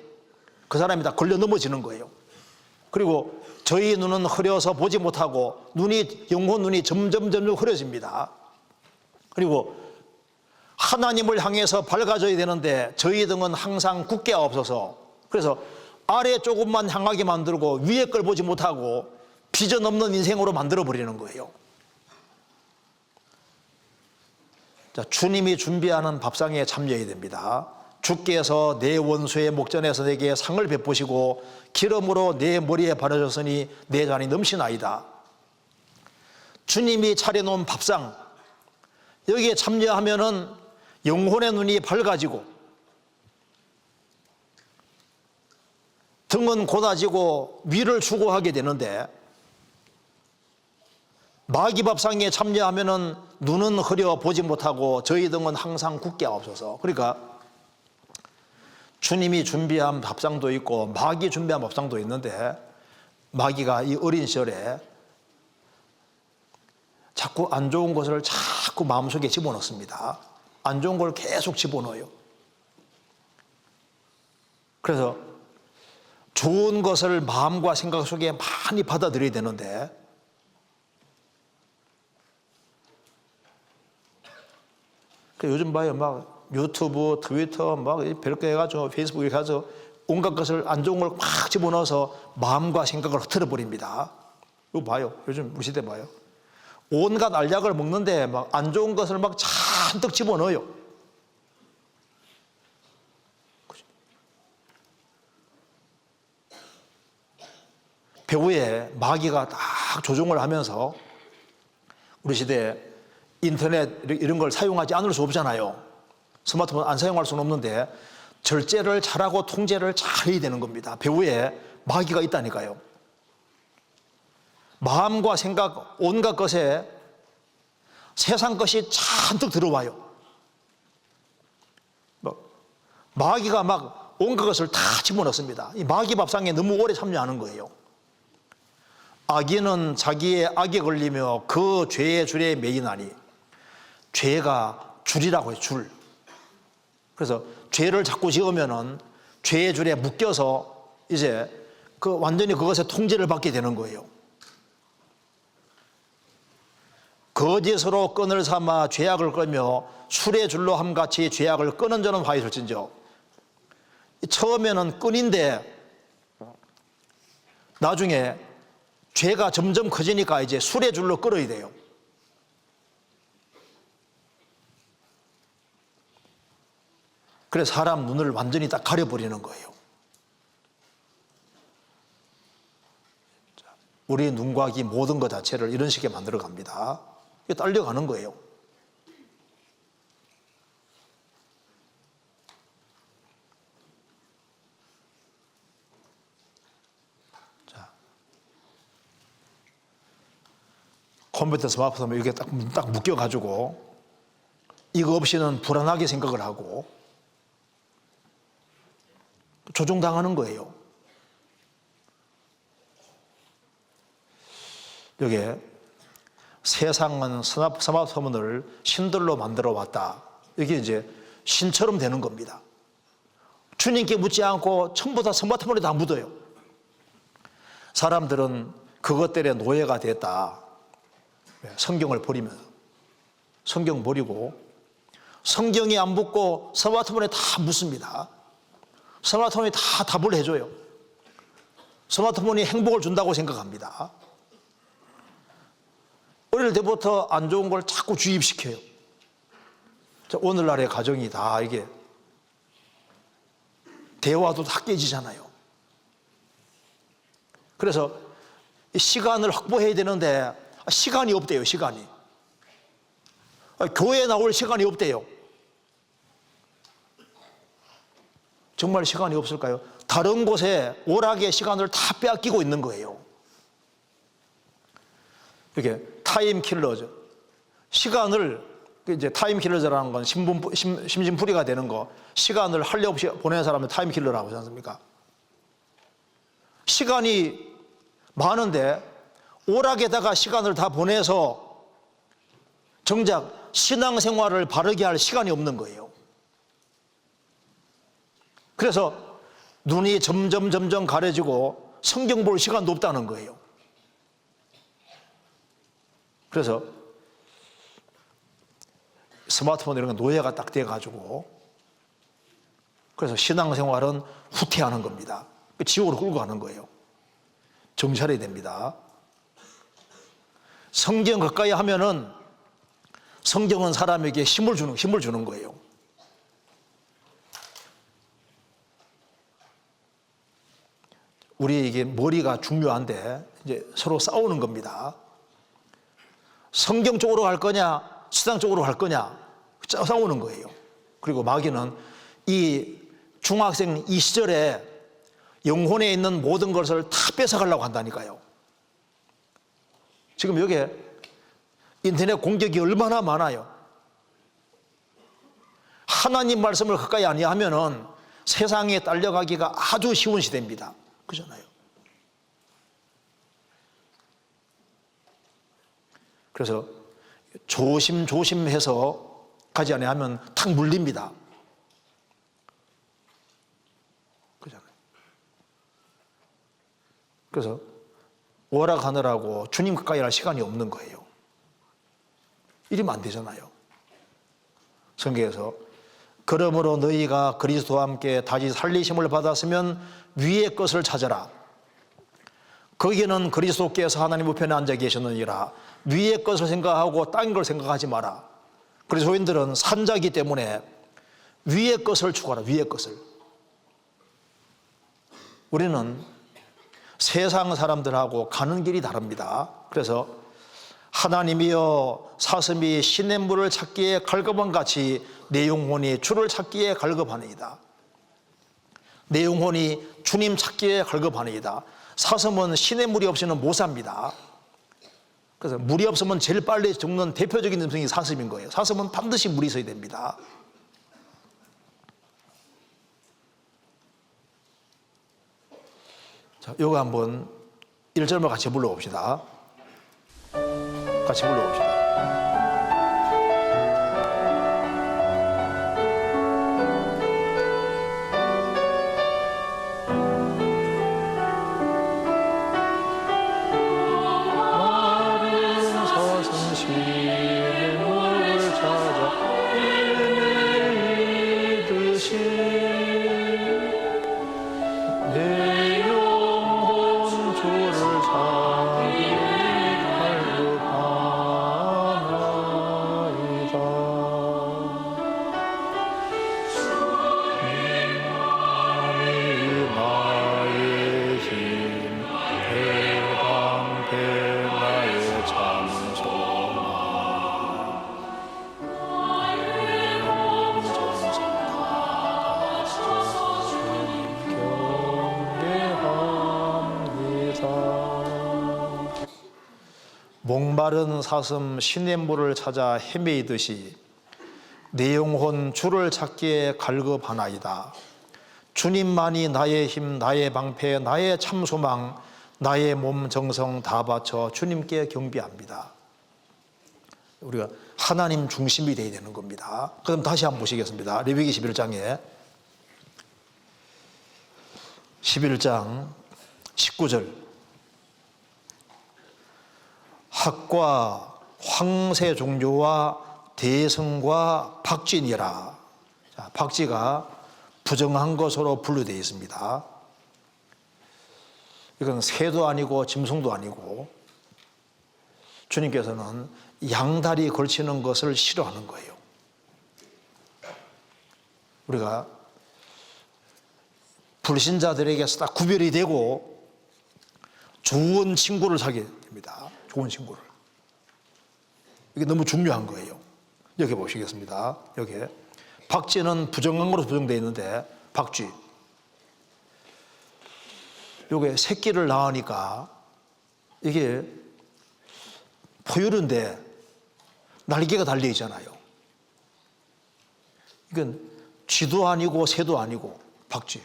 A: 그 사람이 다 걸려 넘어지는 거예요. 그리고 저희 눈은 흐려서 보지 못하고 영혼 눈이 점점 흐려집니다. 그리고 하나님을 향해서 밝아져야 되는데 저희 등은 항상 굳게 하옵소서. 그래서 아래 조금만 향하게 만들고 위에 걸 보지 못하고 비전 없는 인생으로 만들어 버리는 거예요. 자, 주님이 준비하는 밥상에 참여해야 됩니다. 주께서 내 원수의 목전에서 내게 상을 베푸시고 기름으로 내 머리에 바르셨으니 내 잔이 넘치나이다. 주님이 차려놓은 밥상, 여기에 참여하면은 영혼의 눈이 밝아지고 등은 곧아지고 위를 추구하게 되는데, 마귀 밥상에 참여하면은 눈은 흐려 보지 못하고 저희 등은 항상 굳게 하옵소서. 그러니까 주님이 준비한 밥상도 있고 마귀 준비한 밥상도 있는데, 마귀가 이 어린 시절에 자꾸 안 좋은 것을 자꾸 마음속에 집어넣습니다. 안 좋은 걸 계속 집어넣어요. 그래서 좋은 것을 마음과 생각 속에 많이 받아들여야 되는데, 요즘 봐요. 막 유튜브, 트위터, 막 별거 해가지고 페이스북 이렇게 해서 온갖 것을 안 좋은 걸 막 집어넣어서 마음과 생각을 흐트러 버립니다. 이거 봐요. 요즘 우리 시대 봐요. 온갖 알약을 먹는데 막 안 좋은 것을 막 잔뜩 집어넣어요. 배후에 마귀가 딱 조종을 하면서 우리 시대에 인터넷 이런 걸 사용하지 않을 수 없잖아요. 스마트폰 안 사용할 수는 없는데 절제를 잘하고 통제를 잘 해야 되는 겁니다. 배후에 마귀가 있다니까요. 마음과 생각, 온갖 것에 세상 것이 잔뜩 들어와요. 마귀가 막 온갖 것을 다 집어넣습니다. 이 마귀 밥상에 너무 오래 참여하는 거예요. 악인은 자기의 악에 걸리며 그 죄의 줄에 매이나니, 죄가 줄이라고 해요. 줄. 그래서 죄를 자꾸 지으면은 죄의 줄에 묶여서 이제 완전히 그것에 통제를 받게 되는 거예요. 거짓으로 끈을 삼아 죄악을 끌며 술의 줄로 함같이 죄악을 끄는 자는 화에 설진저. 처음에는 끈인데 나중에 죄가 점점 커지니까 이제 술의 줄로 끌어야 돼요. 그래서 사람 눈을 완전히 딱 가려버리는 거예요. 우리 눈과 귀 모든 것 자체를 이런 식의 만들어 갑니다. 이게 딸려가는 거예요. 자, 컴퓨터, 스마트폰 이렇게 딱 묶여가지고 이거 없이는 불안하게 생각을 하고 조종당하는 거예요. 여기에 세상은 스마트폰을 신들로 만들어 왔다. 이게 이제 신처럼 되는 겁니다. 주님께 묻지 않고 전부 다 스마트폰에 다 묻어요. 사람들은 그것들의 노예가 됐다. 성경을 버리면서. 성경 버리고 성경이 안 붙고 스마트폰에 다 묻습니다. 스마트폰이 다 답을 해줘요. 스마트폰이 행복을 준다고 생각합니다. 어릴 때부터 안 좋은 걸 자꾸 주입시켜요. 오늘날의 가정이 다 이게 대화도 다 깨지잖아요. 그래서 시간을 확보해야 되는데 시간이 없대요. 시간이. 교회에 나올 시간이 없대요. 정말 시간이 없을까요? 다른 곳에 오락의 시간을 다 빼앗기고 있는 거예요. 이렇게 타임킬러죠. 시간을 이제 타임킬러라는 건 심심풀이가 되는 거. 시간을 할례 없이 보내는 사람은 타임킬러라고 하지 않습니까? 시간이 많은데 오락에다가 시간을 다 보내서 정작 신앙생활을 바르게 할 시간이 없는 거예요. 그래서 눈이 점점 가려지고 성경 볼 시간도 없다는 거예요. 그래서 스마트폰 이런 건 노예가 딱 돼가지고 그래서 신앙생활은 후퇴하는 겁니다. 지옥으로 끌고 가는 거예요. 정찰해야 됩니다. 성경 가까이 하면은 성경은 사람에게 힘을 주는 거예요. 우리에게 머리가 중요한데 이제 서로 싸우는 겁니다. 성경 쪽으로 갈 거냐, 세상 쪽으로 갈 거냐 싸우는 거예요. 그리고 마귀는 이 중학생 이 시절에 영혼에 있는 모든 것을 다 뺏어가려고 한다니까요. 지금 여기에 인터넷 공격이 얼마나 많아요. 하나님 말씀을 가까이 아니하면은 세상에 딸려가기가 아주 쉬운 시대입니다. 그렇잖아요. 그래서 조심해서 가지 아니하면 탁 물립니다. 그렇잖아요. 그래서 오락하느라고 주님 가까이 할 시간이 없는 거예요. 이러면 안 되잖아요. 성경에서 그러므로 너희가 그리스도와 함께 다시 살리심을 받았으면 위의 것을 찾아라. 거기는 그리스도께서 하나님 우편에 앉아 계셨느니라. 위의 것을 생각하고 딴 걸 생각하지 마라. 그리스도인들은 산자기 때문에 위의 것을 추구하라. 위의 것을. 우리는 세상 사람들하고 가는 길이 다릅니다. 그래서 하나님이여 사슴이 시냇물을 찾기에 갈급한 같이 내 영혼이 주를 찾기에 갈급하니이다. 내 영혼이 주님 찾기에 갈급하니이다. 사슴은 시냇물이 없이는 못 삽니다. 그래서 물이 없으면 제일 빨리 죽는 대표적인 짐승이 사슴인 거예요. 사슴은 반드시 물이 있어야 됩니다. 자, 요거 한번 1절만 같이 불러봅시다. 같이 불러봅시다. 목마른 사슴 시냇물을 찾아 헤매이듯이 내 영혼 주를 찾기에 갈급하나이다. 주님만이 나의 힘, 나의 방패, 나의 참 소망, 나의 몸 정성 다 바쳐 주님께 경배합니다. 우리가 하나님 중심이 되어야 되는 겁니다. 그럼 다시 한번 보시겠습니다. 레위기 11장 19절 학과 황세종조와 대성과 박진이라. 자, 박지가 부정한 것으로 분류되어 있습니다. 이건 새도 아니고 짐승도 아니고 주님께서는 양다리 걸치는 것을 싫어하는 거예요. 우리가 불신자들에게서 딱 구별이 되고 좋은 친구를 사귀게 됩니다. 좋은 친구를. 이게 너무 중요한 거예요. 여기 보시겠습니다. 여기 박쥐는 부정한 거로 부정되어 있는데 박쥐. 요게 새끼를 낳으니까 이게 포유류인데 날개가 달려 있잖아요. 이건 쥐도 아니고 새도 아니고 박쥐.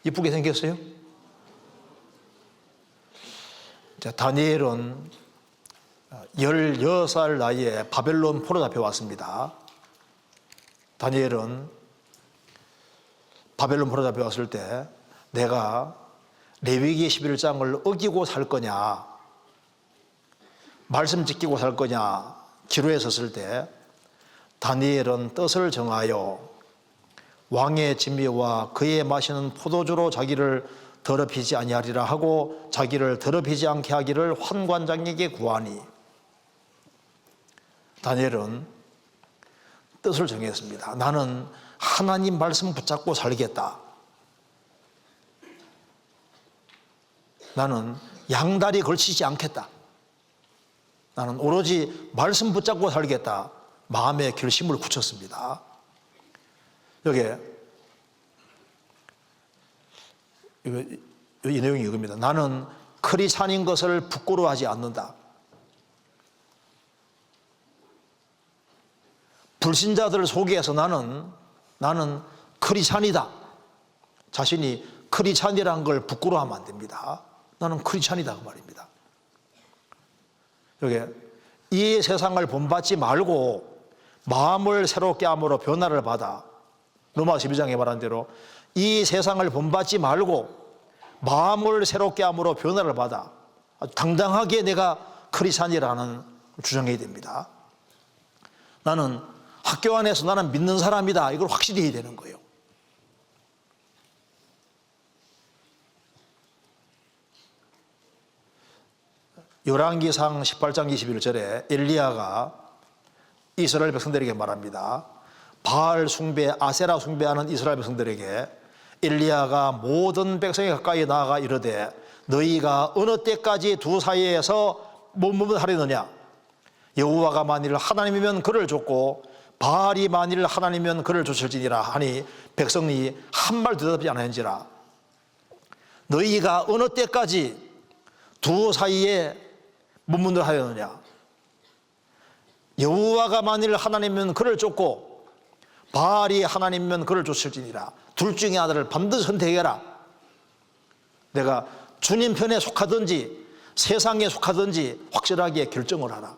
A: 이쁘게 생겼어요? 자, 다니엘은 16살 나이에 바벨론 포로 잡혀왔습니다. 다니엘은 바벨론 포로 잡혀왔을 때 내가 레위기 11장을 어기고 살 거냐, 말씀 지키고 살 거냐 기로에 섰을 때 다니엘은 뜻을 정하여 왕의 진미와 그의 마시는 포도주로 자기를 더럽히지 아니하리라 하고 자기를 더럽히지 않게 하기를 환관장에게 구하니, 다니엘은 뜻을 정했습니다. 나는 하나님 말씀 붙잡고 살겠다. 나는 양다리 걸치지 않겠다. 나는 오로지 말씀 붙잡고 살겠다. 마음의 결심을 굳혔습니다. 여기 이 내용이 이겁니다. 나는 크리스찬인 것을 부끄러워하지 않는다. 불신자들을 소개해서 나는 크리스찬이다. 자신이 크리스찬이라는 걸 부끄러워하면 안 됩니다. 나는 크리스찬이다 그 말입니다. 여기 이 세상을 본받지 말고 마음을 새롭게 함으로 변화를 받아. 로마서 12장에 말한 대로 이 세상을 본받지 말고 마음을 새롭게 함으로 변화를 받아. 당당하게 내가 크리스찬이라는 걸 주장해야 됩니다. 나는 학교 안에서 나는 믿는 사람이다. 이걸 확실히 해야 되는 거예요. 열왕기상 18장 21절에 엘리야가 이스라엘 백성들에게 말합니다. 바알 숭배, 아세라 숭배하는 이스라엘 백성들에게 엘리야가 모든 백성이 가까이 나아가 이르되 너희가 어느 때까지 두 사이에서 머뭇하려느냐. 여호와가 만일 하나님이면 그를 줬고 바알이 만일 하나님이면 그를 줬을지니라 하니 백성이 한 말 대답하지 않았는지라. 너희가 어느 때까지 두 사이에 머뭇하려느냐. 여호와가 만일 하나님이면 그를 줬고 바알이 하나님이면 그를 줬을지니라. 둘 중에 하나를 반드시 선택해라. 내가 주님 편에 속하든지 세상에 속하든지 확실하게 결정을 하라.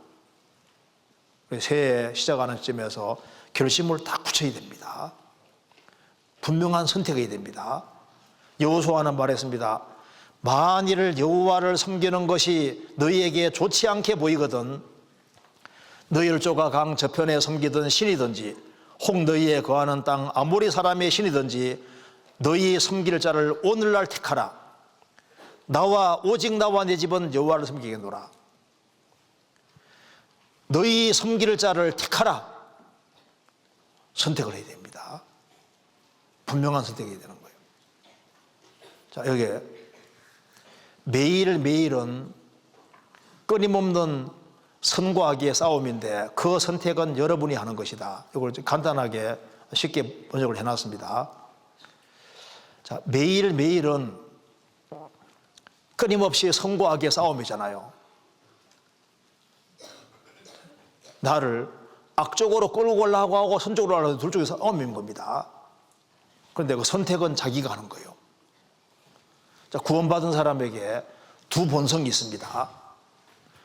A: 새해 시작하는 시점에서 결심을 딱 붙여야 됩니다. 분명한 선택이 됩니다. 여호수아는 말했습니다. 만일 여호와를 섬기는 것이 너희에게 좋지 않게 보이거든 너희 열조가 강 저편에 섬기던 신이든지 혹 너희에 거하는 땅 아모리 사람의 신이든지 너희 섬길 자를 오늘날 택하라. 오직 나와 내 집은 여호와를 섬기겠노라. 너희 섬길 자를 택하라. 선택을 해야 됩니다. 분명한 선택이 되는 거예요. 자, 여기 매일매일은 끊임없는 선과 악의 싸움인데 그 선택은 여러분이 하는 것이다. 이걸 간단하게 쉽게 번역을 해놨습니다. 자, 매일매일은 끊임없이 선과 악의 싸움이잖아요. 나를 악쪽으로 끌고 가려고 하고 선쪽으로 가려고 하는 둘 중에 싸움인 겁니다. 그런데 그 선택은 자기가 하는 거예요. 자, 구원받은 사람에게 두 본성이 있습니다.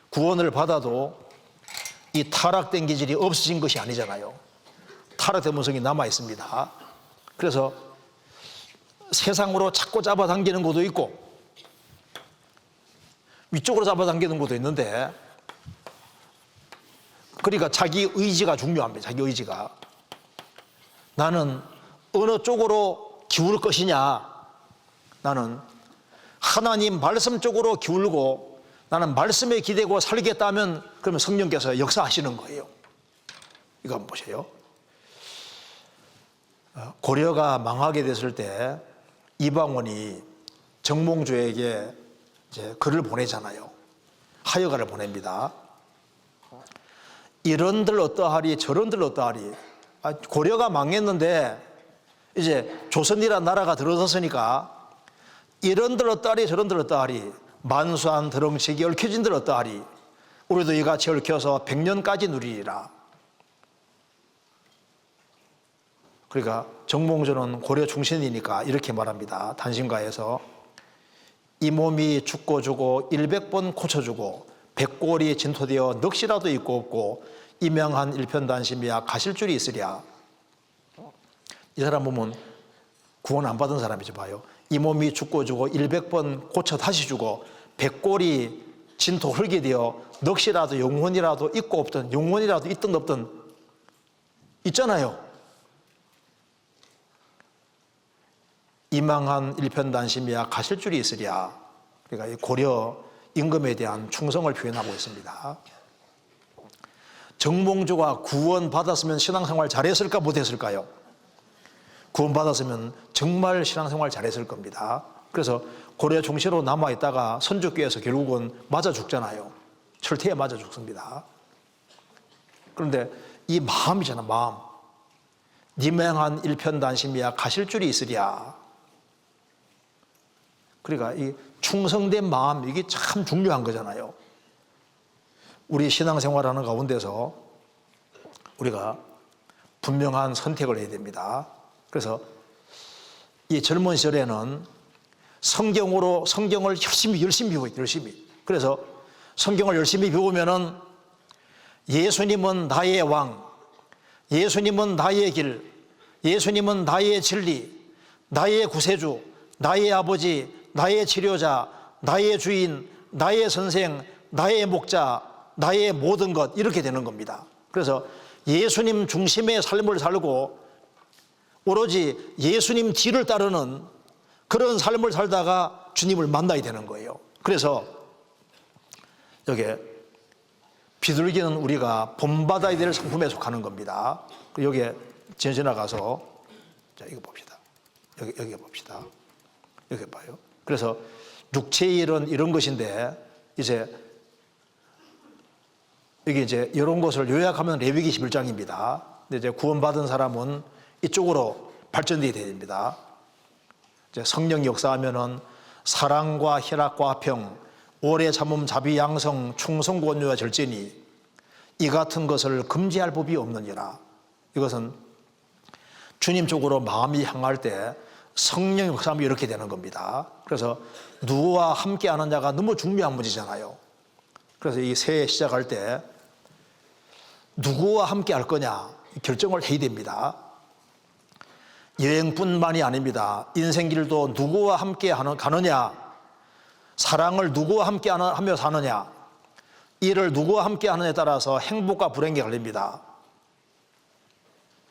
A: 구원을 받아도 이 타락된 기질이 없어진 것이 아니잖아요. 타락된 본성이 남아 있습니다. 그래서 세상으로 자꾸 잡아당기는 것도 있고 위쪽으로 잡아당기는 것도 있는데, 그러니까 자기 의지가 중요합니다. 자기 의지가. 나는 어느 쪽으로 기울 것이냐. 나는 하나님 말씀 쪽으로 기울고 나는 말씀에 기대고 살겠다면 그러면 성령께서 역사하시는 거예요. 이거 한번 보세요. 고려가 망하게 됐을 때 이방원이 정몽주에게 이제 글을 보내잖아요. 하여가를 보냅니다. 이런들 어떠하리 저런들 어떠하리. 고려가 망했는데 이제 조선이라는 나라가 들어섰으니까 이런들 어떠하리 저런들 어떠하리. 만수한 드렁치기 얽혀진들 어떠하리. 우리도 이같이 얽혀서 100년까지 누리리라. 그러니까 정몽주는 고려 충신이니까 이렇게 말합니다. 단신가에서 이 몸이 죽고 주고 100번 고쳐주고 백골이 진토되어 넋이라도 있고 없고 이명한 일편단심이야 가실 줄이 있으랴. 이 사람 보면 구원 안 받은 사람이죠. 봐요. 이 몸이 죽고 주고 100번 고쳐 다시 주고 백골이 진토 흙이 되어 넋이라도 영혼이라도 있고 없든 영혼이라도 있든 없든 있잖아요. 이망한 일편단심이야 가실 줄이 있으랴. 그러니까 이 고려 임금에 대한 충성을 표현하고 있습니다. 정몽주가 구원받았으면 신앙생활 잘했을까 못했을까요? 구원받았으면 정말 신앙생활 잘했을 겁니다. 그래서 고려 종시로 남아있다가 선조교에서 결국은 맞아 죽잖아요. 철퇴에 맞아 죽습니다. 그런데 이 마음이잖아, 마음. 니맹한 일편단심이야 가실 줄이 있으랴. 그러니까 이 충성된 마음, 이게 참 중요한 거잖아요. 우리 신앙생활하는 가운데서 우리가 분명한 선택을 해야 됩니다. 그래서 이 젊은 시절에는 성경을 열심히 배워요. 열심히. 그래서 성경을 열심히 배우면은 예수님은 나의 왕, 예수님은 나의 길, 예수님은 나의 진리, 나의 구세주, 나의 아버지, 나의 치료자, 나의 주인, 나의 선생, 나의 목자, 나의 모든 것, 이렇게 되는 겁니다. 그래서 예수님 중심의 삶을 살고 오로지 예수님 뒤를 따르는 그런 삶을 살다가 주님을 만나야 되는 거예요. 그래서 여기 비둘기는 우리가 본받아야 될 성품에 속하는 겁니다. 여기에 지나가서 자, 이거 봅시다. 여기 봅시다. 여기 봐요. 그래서 육체의 일은 이런 것인데 이제 여기 이제 이런 것을 요약하면 레위기 11장입니다. 근데 이제 구원받은 사람은 이쪽으로 발전돼야 됩니다. 이제 성령 역사하면은 사랑과 희락과 평, 오래 참음, 자비, 양성, 충성, 권유와 절제니 이 같은 것을 금지할 법이 없느니라. 이것은 주님 쪽으로 마음이 향할 때 성령 역사하면 이렇게 되는 겁니다. 그래서 누구와 함께 하는 자가 너무 중요한 문제잖아요. 그래서 이 새해 시작할 때 누구와 함께 할 거냐 결정을 해야 됩니다. 여행뿐만이 아닙니다. 인생길도 누구와 함께 가느냐, 사랑을 누구와 함께 하며 사느냐, 일을 누구와 함께 하느냐에 따라서 행복과 불행이 갈립니다.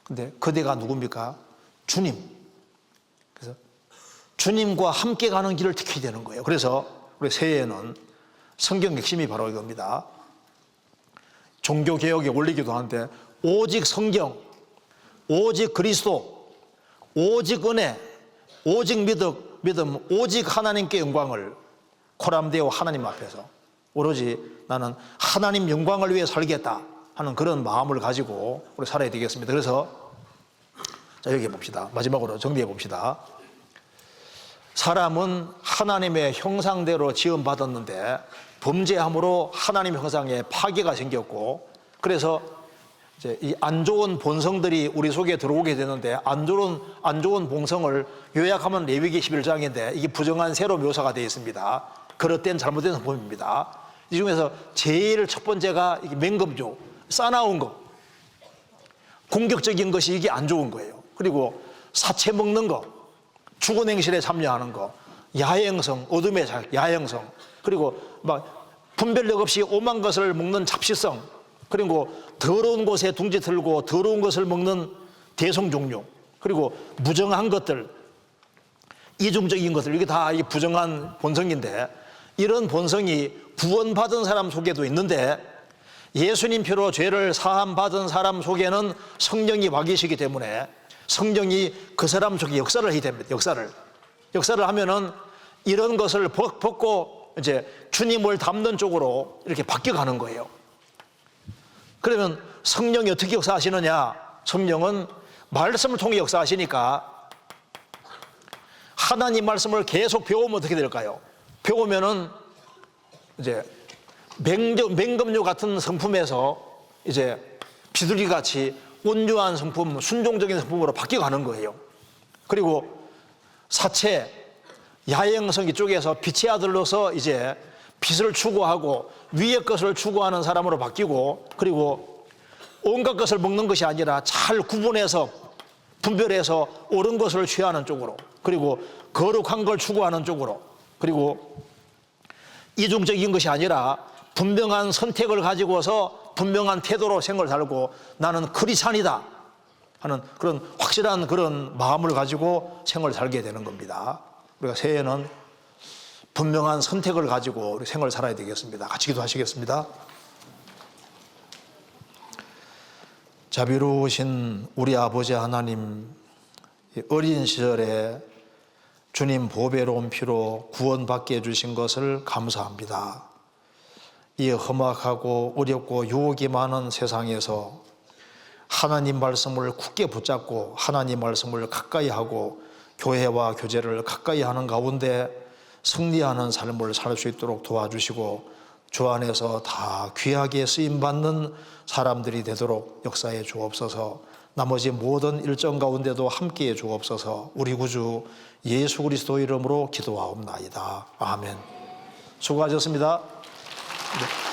A: 근데 그대가 누굽니까? 주님. 그래서 주님과 함께 가는 길을 지켜야 되는 거예요. 그래서 우리 새해에는 성경 핵심이 바로 이겁니다. 종교개혁의 원리기도 한데 오직 성경, 오직 그리스도, 오직 은혜, 오직 믿음, 오직 하나님께 영광을 코람데오 하나님 앞에서 오로지 나는 하나님 영광을 위해 살겠다 하는 그런 마음을 가지고 우리 살아야 되겠습니다. 그래서 자, 여기 봅시다. 마지막으로 정리해 봅시다. 사람은 하나님의 형상대로 지음받았는데 범죄함으로 하나님 형상에 파괴가 생겼고, 그래서 이제 이 안 좋은 본성들이 우리 속에 들어오게 되는데 안 좋은 본성을 요약하면 레위기 11장인데 이게 부정한 새로 묘사가 되어 있습니다. 그릇된 잘못된 성품입니다. 이 중에서 제일 첫 번째가 이게 맹금조, 싸나운 거, 공격적인 것이 이게 안 좋은 거예요. 그리고 사채 먹는 거, 죽은 행실에 참여하는 거, 야행성, 어둠의 야행성, 그리고 막 분별력 없이 오만 것을 먹는 잡식성, 그리고 더러운 곳에 둥지 틀고 더러운 것을 먹는 대성종류, 그리고 무정한 것들, 이중적인 것들, 이게 다 이 부정한 본성인데, 이런 본성이 구원받은 사람 속에도 있는데 예수님 피로 죄를 사함받은 사람 속에는 성령이 와 계시기 때문에 성령이 그 사람 속에 역사를 해야 됩니다. 역사를 하면은 이런 것을 벗고 이제 주님을 닮는 쪽으로 이렇게 바뀌어가는 거예요. 그러면 성령이 어떻게 역사하시느냐? 성령은 말씀을 통해 역사하시니까 하나님 말씀을 계속 배우면 어떻게 될까요? 배우면은 이제 맹금류 같은 성품에서 이제 비둘기 같이 온유한 성품, 순종적인 성품으로 바뀌어가는 거예요. 그리고 사체, 야행성 이쪽에서 빛의 아들로서 이제 빛을 추구하고 위의 것을 추구하는 사람으로 바뀌고, 그리고 온갖 것을 먹는 것이 아니라 잘 구분해서 분별해서 옳은 것을 취하는 쪽으로, 그리고 거룩한 걸 추구하는 쪽으로, 그리고 이중적인 것이 아니라 분명한 선택을 가지고서 분명한 태도로 생각을 살고 나는 크리스찬이다 하는 그런 확실한 그런 마음을 가지고 생활을 살게 되는 겁니다. 우리가 새해에는 분명한 선택을 가지고 우리 생활을 살아야 되겠습니다. 같이 기도하시겠습니다. 자비로우신 우리 아버지 하나님, 어린 시절에 주님 보배로운 피로 구원받게 해주신 것을 감사합니다. 이 험악하고 어렵고 유혹이 많은 세상에서 하나님 말씀을 굳게 붙잡고 하나님 말씀을 가까이 하고 교회와 교제를 가까이 하는 가운데 승리하는 삶을 살 수 있도록 도와주시고 주 안에서 다 귀하게 쓰임받는 사람들이 되도록 역사해 주옵소서. 나머지 모든 일정 가운데도 함께해 주옵소서. 우리 구주 예수 그리스도 이름으로 기도하옵나이다. 아멘. 수고하셨습니다. 네.